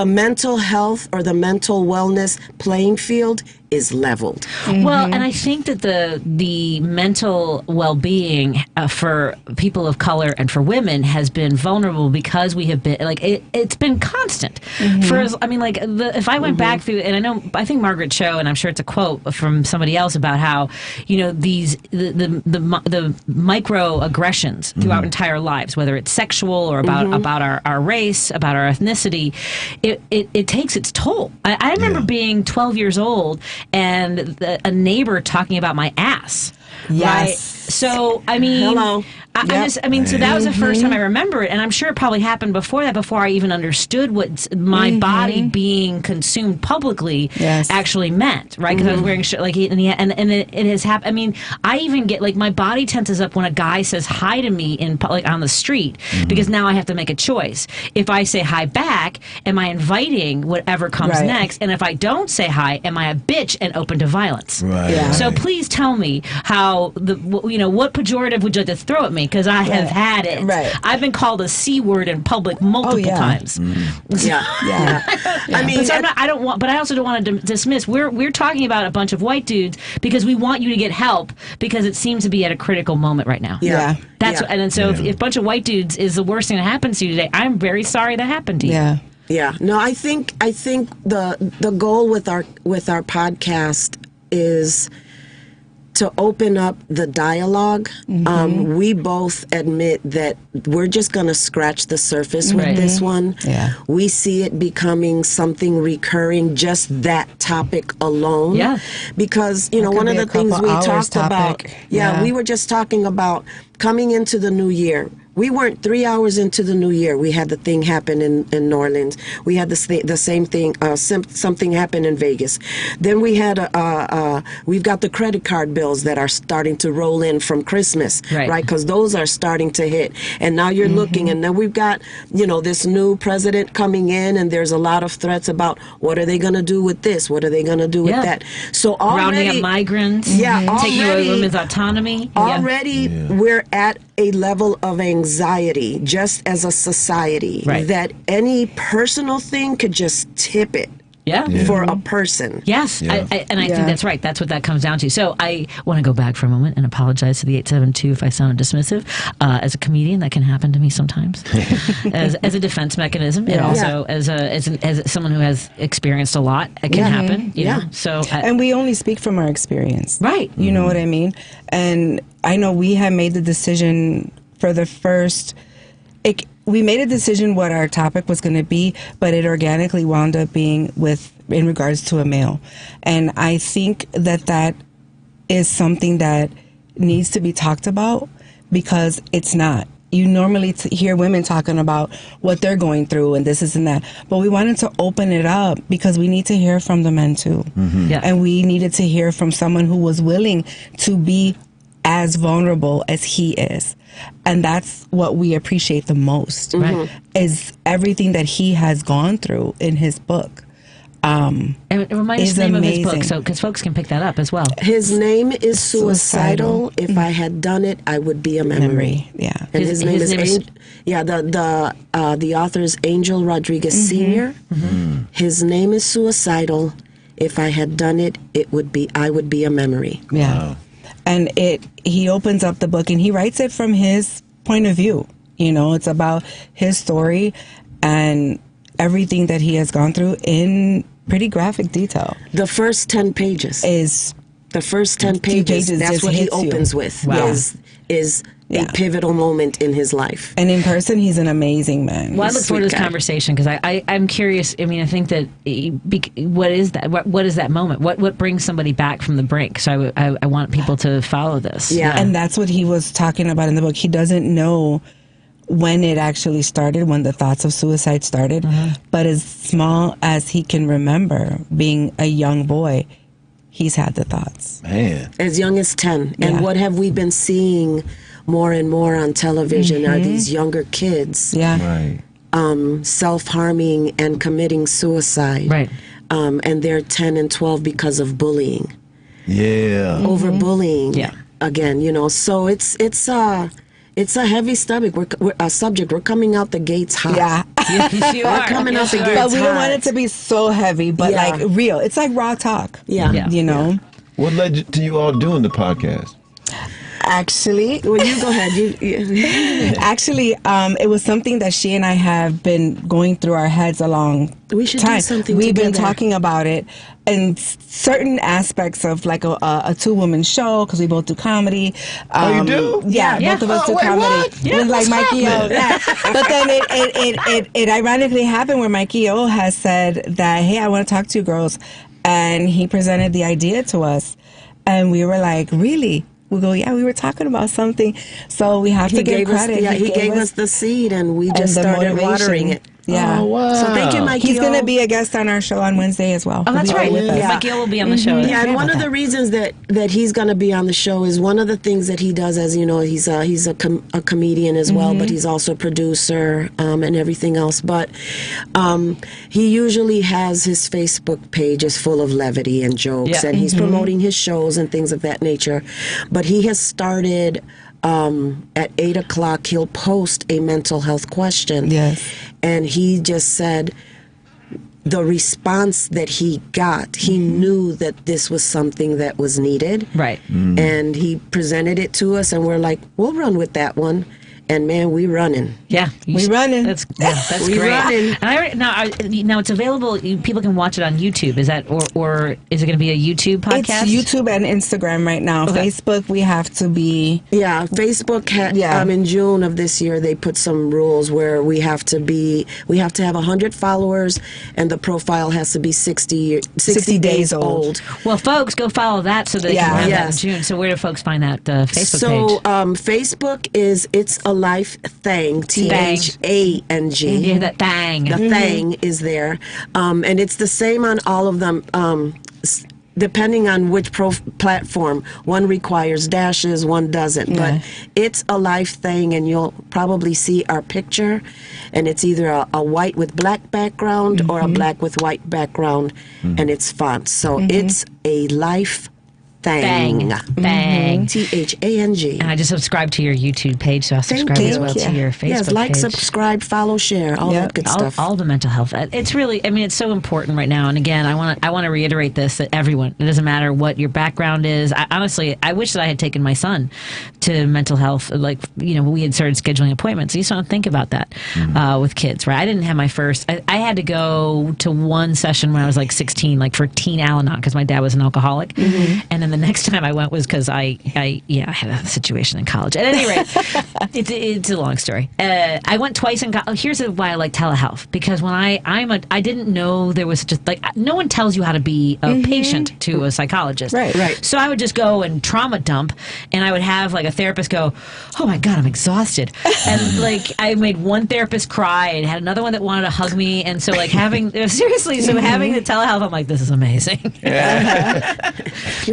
mental health or the mental wellness playing field is leveled. Well, and I think that the mental well-being for people of color and for women has been vulnerable because we have been like it's been constant. If I went back through, and I think Margaret Cho, and I'm sure it's a quote from somebody else about how, you know, these the microaggressions through our entire lives, whether it's sexual or about our race, about our ethnicity, it takes its toll. I remember being 12 years old and a neighbor talking about my ass. Yes. Right? So, I mean, hello. So that was the first time I remember it, and I'm sure it probably happened before that, before I even understood what my body being consumed publicly actually meant, right? Because I was wearing shit, and it has happened. I mean, I even get, like, my body tenses up when a guy says hi to me on the street, because now I have to make a choice. If I say hi back, am I inviting whatever comes next? And if I don't say hi, am I a bitch and open to violence? Right. Yeah. So please tell me how what pejorative would you like to throw at me? Because I have had it. Right. I've been called a C word in public multiple times. I mean, but I also don't want to dismiss. We're talking about a bunch of white dudes because we want you to get help because it seems to be at a critical moment right now. If a bunch of white dudes is the worst thing that happens to you today, I'm very sorry that happened to you. Yeah. No, I think the goal with our podcast is to open up the dialogue. We both admit that we're just going to scratch the surface with this one. Yeah. We see it becoming something recurring, just that topic alone. Yeah. Because, you know, one of the things we talked about, we were just talking about coming into the new year. We weren't 3 hours into the new year. We had the thing happen in New Orleans. We had the same thing, something happen in Vegas. Then we had, we've got the credit card bills that are starting to roll in from Christmas, right? Because those are starting to hit. And now you're looking, and then we've got, you know, this new president coming in, and there's a lot of threats about what are they going to do with this? What are they going to do with that? So already, rounding up migrants, taking away women's autonomy. Already, we're at a level of anxiety just as a society that any personal thing could just tip it for a person. Yes, I think that's right. That's what that comes down to. So I want to go back for a moment and apologize to the 872 if I sound dismissive. As a comedian, that can happen to me sometimes, as a defense mechanism, and also as someone who has experienced a lot, it can happen. You know? So and we only speak from our experience, right? You know what I mean? And I know we have made the decision for the first. We made a decision what our topic was going to be, but it organically wound up being in regards to a male. And I think that is something that needs to be talked about, because it's not. You normally hear women talking about what they're going through and this and that, but we wanted to open it up because we need to hear from the men too. And we needed to hear from someone who was willing to be as vulnerable as he is. And that's what we appreciate the most, is everything that he has gone through in his book. And remind us the name of his book, so because folks can pick that up as well. His name is Suicidal. If I had done it, I would be a memory. Yeah, and his name is the author is Angel Rodriguez Sr. His name is Suicidal. If I had done it, I would be a memory. Yeah. Wow. And he opens up the book and he writes it from his point of view. You know, it's about his story and everything that he has gone through in pretty graphic detail. The first 10 pages is that's what he opens with. Wow. Is a pivotal moment in his life. And in person, he's an amazing man. Well, I look forward to this conversation because I'm curious. I mean, I think that what is that? What is that moment? What brings somebody back from the brink? So I want people to follow this. Yeah, and that's what he was talking about in the book. He doesn't know when it actually started, when the thoughts of suicide started, but as small as he can remember being a young boy, he's had the thoughts. Man. As young as 10. And what have we been seeing more and more on television are these younger kids self-harming and committing suicide. Right. And they're 10 and 12 because of bullying. Yeah. Over bullying. Yeah. Again, you know, so it's a heavy subject. We're coming out the gates hot. Yeah. We're coming out the gates hot. But we don't want it to be so heavy, but like real. It's like raw talk. Yeah. You know? What led to you all doing the podcast? Actually, well, you go ahead. Actually, it was something that she and I have been going through our heads a long time. We should do something We've together. been talking about it and certain aspects of like a two-woman show, because we both do comedy. Oh, you do? Yeah, both of us do comedy. What? Yeah, like Mikey O. Yeah. But then it ironically happened where Mikey O has said that, hey, I want to talk to you girls. And he presented the idea to us. And we were like, really? We go, yeah, we were talking about something. So we have to give credit. He gave us the seed, and we just started watering it. Yeah. Oh, wow. So thank you, Mikey. He's going to be a guest on our show on Wednesday as well. Oh, that's right. Mikey will be on the show. Yeah, and one of the reasons that he's going to be on the show is one of the things that he does, as you know, he's a comedian as well, but he's also a producer and everything else. But he usually has his Facebook page is full of levity and jokes, and he's promoting his shows and things of that nature. But he has started at 8 o'clock, he'll post a mental health question. Yes. And he just said the response that he got, he knew that this was something that was needed. Right. And he presented it to us, and we're like, we'll run with that one. And man, we running. Yeah, we running. That's we great. running. And now it's available. People can watch it on YouTube. Is that or is it going to be a YouTube podcast? It's YouTube and Instagram right now. Okay. Facebook, we have to be. Yeah, Facebook. In June of this year, they put some rules where we have to have 100 followers, and the profile has to be 60 days old. Well, folks, go follow that so that they can have that in June. So where do folks find that Facebook page? Facebook is It's a Life Thang, THANG. Yeah, that thang. The thang is there. And it's the same on all of them. Depending on which platform, one requires dashes, one doesn't. But It's a Life Thing, and you'll probably see our picture, and it's either a white with black background or a black with white background, and it's font. So It's a Life Thang. Thang. THANG. And I just subscribed to your YouTube page, so I'll subscribe as well to your Facebook page. Yes, like, subscribe, follow, share, all that good stuff. All the mental health. It's really, it's so important right now. And again, I want to reiterate this, that everyone, it doesn't matter what your background is. Honestly, I wish that I had taken my son to mental health. Like, we had started scheduling appointments. You just don't think about that with kids, right? I didn't have my first, I had to go to one session when I was like 16, like for teen Al-Anon, because my dad was an alcoholic. And then the next time I went was because I had a situation in college. At any rate, it's a long story. I went twice and here's why I like telehealth, because when I didn't know there was just no one tells you how to be a patient to a psychologist. Right. So I would just go and trauma dump, and I would have a therapist go, "Oh my God, I'm exhausted," and I made one therapist cry and had another one that wanted to hug me, and so having the telehealth, I'm like, this is amazing.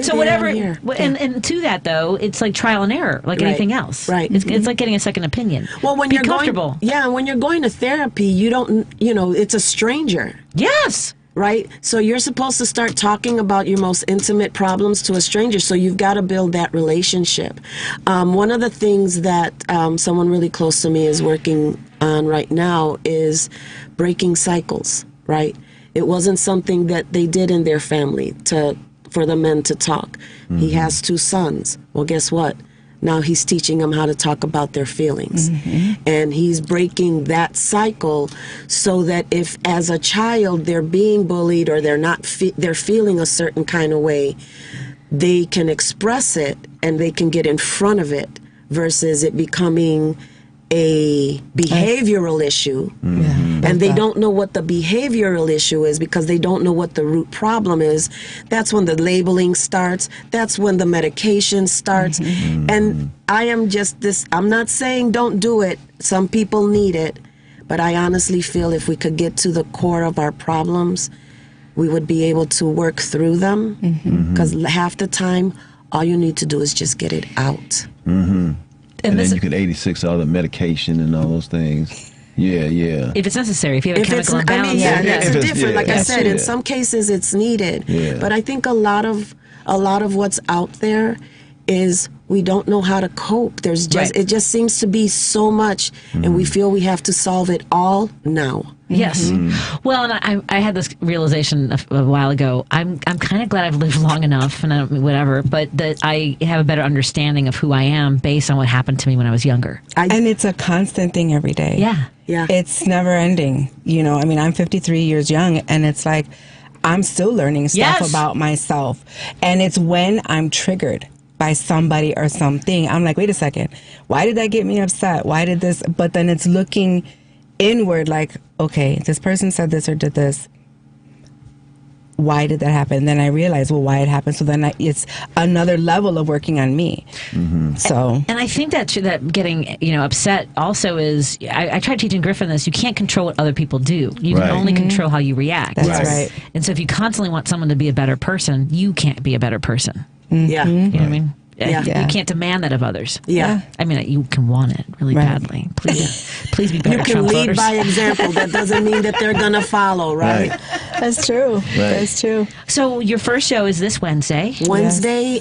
So whatever, and to that though, it's like trial and error, like anything else. Right. It's like getting a second opinion. Well, when you're comfortable. When you're going to therapy, you don't, it's a stranger. Yes. Right? So you're supposed to start talking about your most intimate problems to a stranger, so you've got to build that relationship. One of the things that someone really close to me is working on right now is breaking cycles, right? It wasn't something that they did in their family for the men to talk. He has 2 sons. Well, guess what? Now he's teaching them how to talk about their feelings. And he's breaking that cycle so that if as a child they're being bullied or they're feeling a certain kind of way, they can express it and they can get in front of it versus it becoming a behavioral issue. And they don't know what the behavioral issue is because they don't know what the root problem is. That's when the labeling starts. That's when the medication starts. And I'm not saying don't do it. Some people need it. But I honestly feel if we could get to the core of our problems, we would be able to work through them. Because half the time, all you need to do is just get it out. And then you can 86 all the medication and all those things. Yeah. If it's necessary, if you have a chemical imbalance. That's different. Like I said, in some cases it's needed. But I think a lot of what's out there is we don't know how to cope. It just seems to be so much, and we feel we have to solve it all now. Yes. Well, and I had this realization a while ago. I'm kind of glad I've lived long enough, and whatever, but that I have a better understanding of who I am based on what happened to me when I was younger. And it's a constant thing every day. Yeah. It's never ending. I'm 53 years young, and it's like I'm still learning stuff about myself. And it's when I'm triggered by somebody or something, I'm like, wait a second, why did that get me upset? Why did this? But then it's looking inward like, okay, this person said this or did this. Why did that happen? Then I realize, why it happened. So then it's another level of working on me. So, and I think that getting upset also is. I tried teaching Griffin this. You can't control what other people do. You can only control how you react. That's right. And so if you constantly want someone to be a better person, you can't be a better person. Yeah. You know what I mean? Yeah. You can't demand that of others. Yeah. I mean, you can want it really badly. Please be better. You can lead by example. That doesn't mean that they're going to follow, right? That's true. That's true. So your first show is this Wednesday. January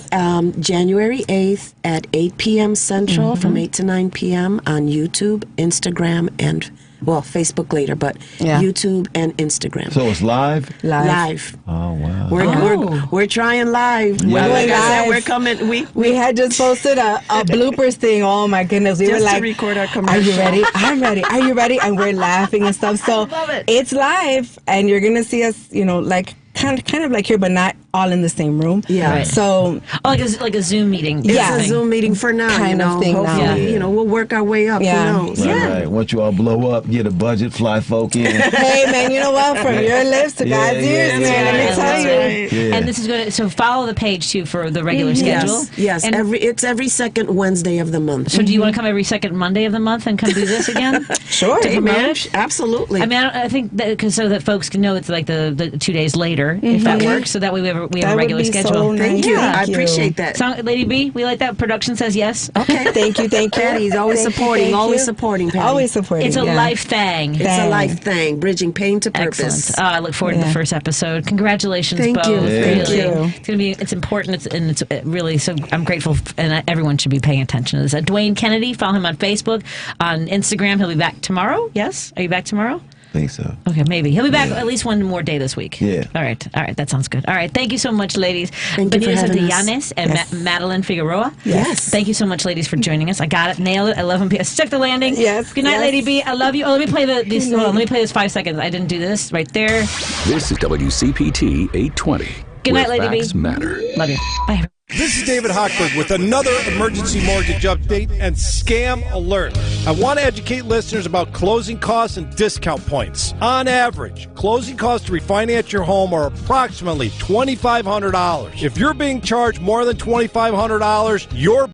8th at 8 p.m. Central from 8 to 9 p.m. on YouTube, Instagram, and Well, Facebook later, but YouTube and Instagram. So it's live? Live. Oh, wow. We're trying live. Yeah, like live. I said, we're coming. We had just posted a bloopers thing. Oh my goodness, we just were like, to record our commercial. "Are you ready? I'm ready. Are you ready?" And we're laughing and stuff. So it's live, and you're gonna see us, like kind of like here, but not all in the same room. Yeah. Right. So like a Zoom meeting. It's a Zoom meeting for now. Kind of thing Hopefully, now. we'll work our way up. Yeah. Who knows? Right. Once you all blow up, get a budget, fly folk in. Hey man, you know what? From your lips to God's ears, man. Let me tell you. And this is going to follow the page too for the regular schedule. Yes. And It's every second Wednesday of the month. So do you want to come every second Monday of the month and come do this again? Sure. Hey, man, absolutely. I mean, I think that so that folks can know it's like the 2 days later, if that works. So that way we have a regular schedule. So Thank you. I appreciate that. So, Lady B, we like that. Production says yes. Okay. Thank you. Patty's always supporting. Always supporting, Patty. Always supporting. It's a life thing. It's a life thing. Bridging pain to purpose. Excellent. I look forward to the first episode. Congratulations, Thank both. you. Really. Thank you. It's important. It's really so. I'm grateful, and everyone should be paying attention to this. Dwayne Kennedy. Follow him on Facebook, on Instagram. He'll be back tomorrow. Yes, are you back tomorrow? I think so. Okay, maybe he'll be back at least one more day this week. Yeah. All right. That sounds good. All right. Thank you so much, ladies. Benita Santillenas and Madeline Figueroa. Yes. Thank you so much, ladies, for joining us. I got it. Nailed it. 11 p.m. Stuck the landing. Yes. Good night, Lady B. I love you. Oh, let me play these. Hold on. Let me play this 5 seconds. I didn't do this right there. This is WCPT 820. Good night, Lady B. Facts matter. Love you. Bye. This is David Hochberg with another emergency mortgage update and scam alert. I want to educate listeners about closing costs and discount points. On average, closing costs to refinance your home are approximately $2,500. If you're being charged more than $2,500, you're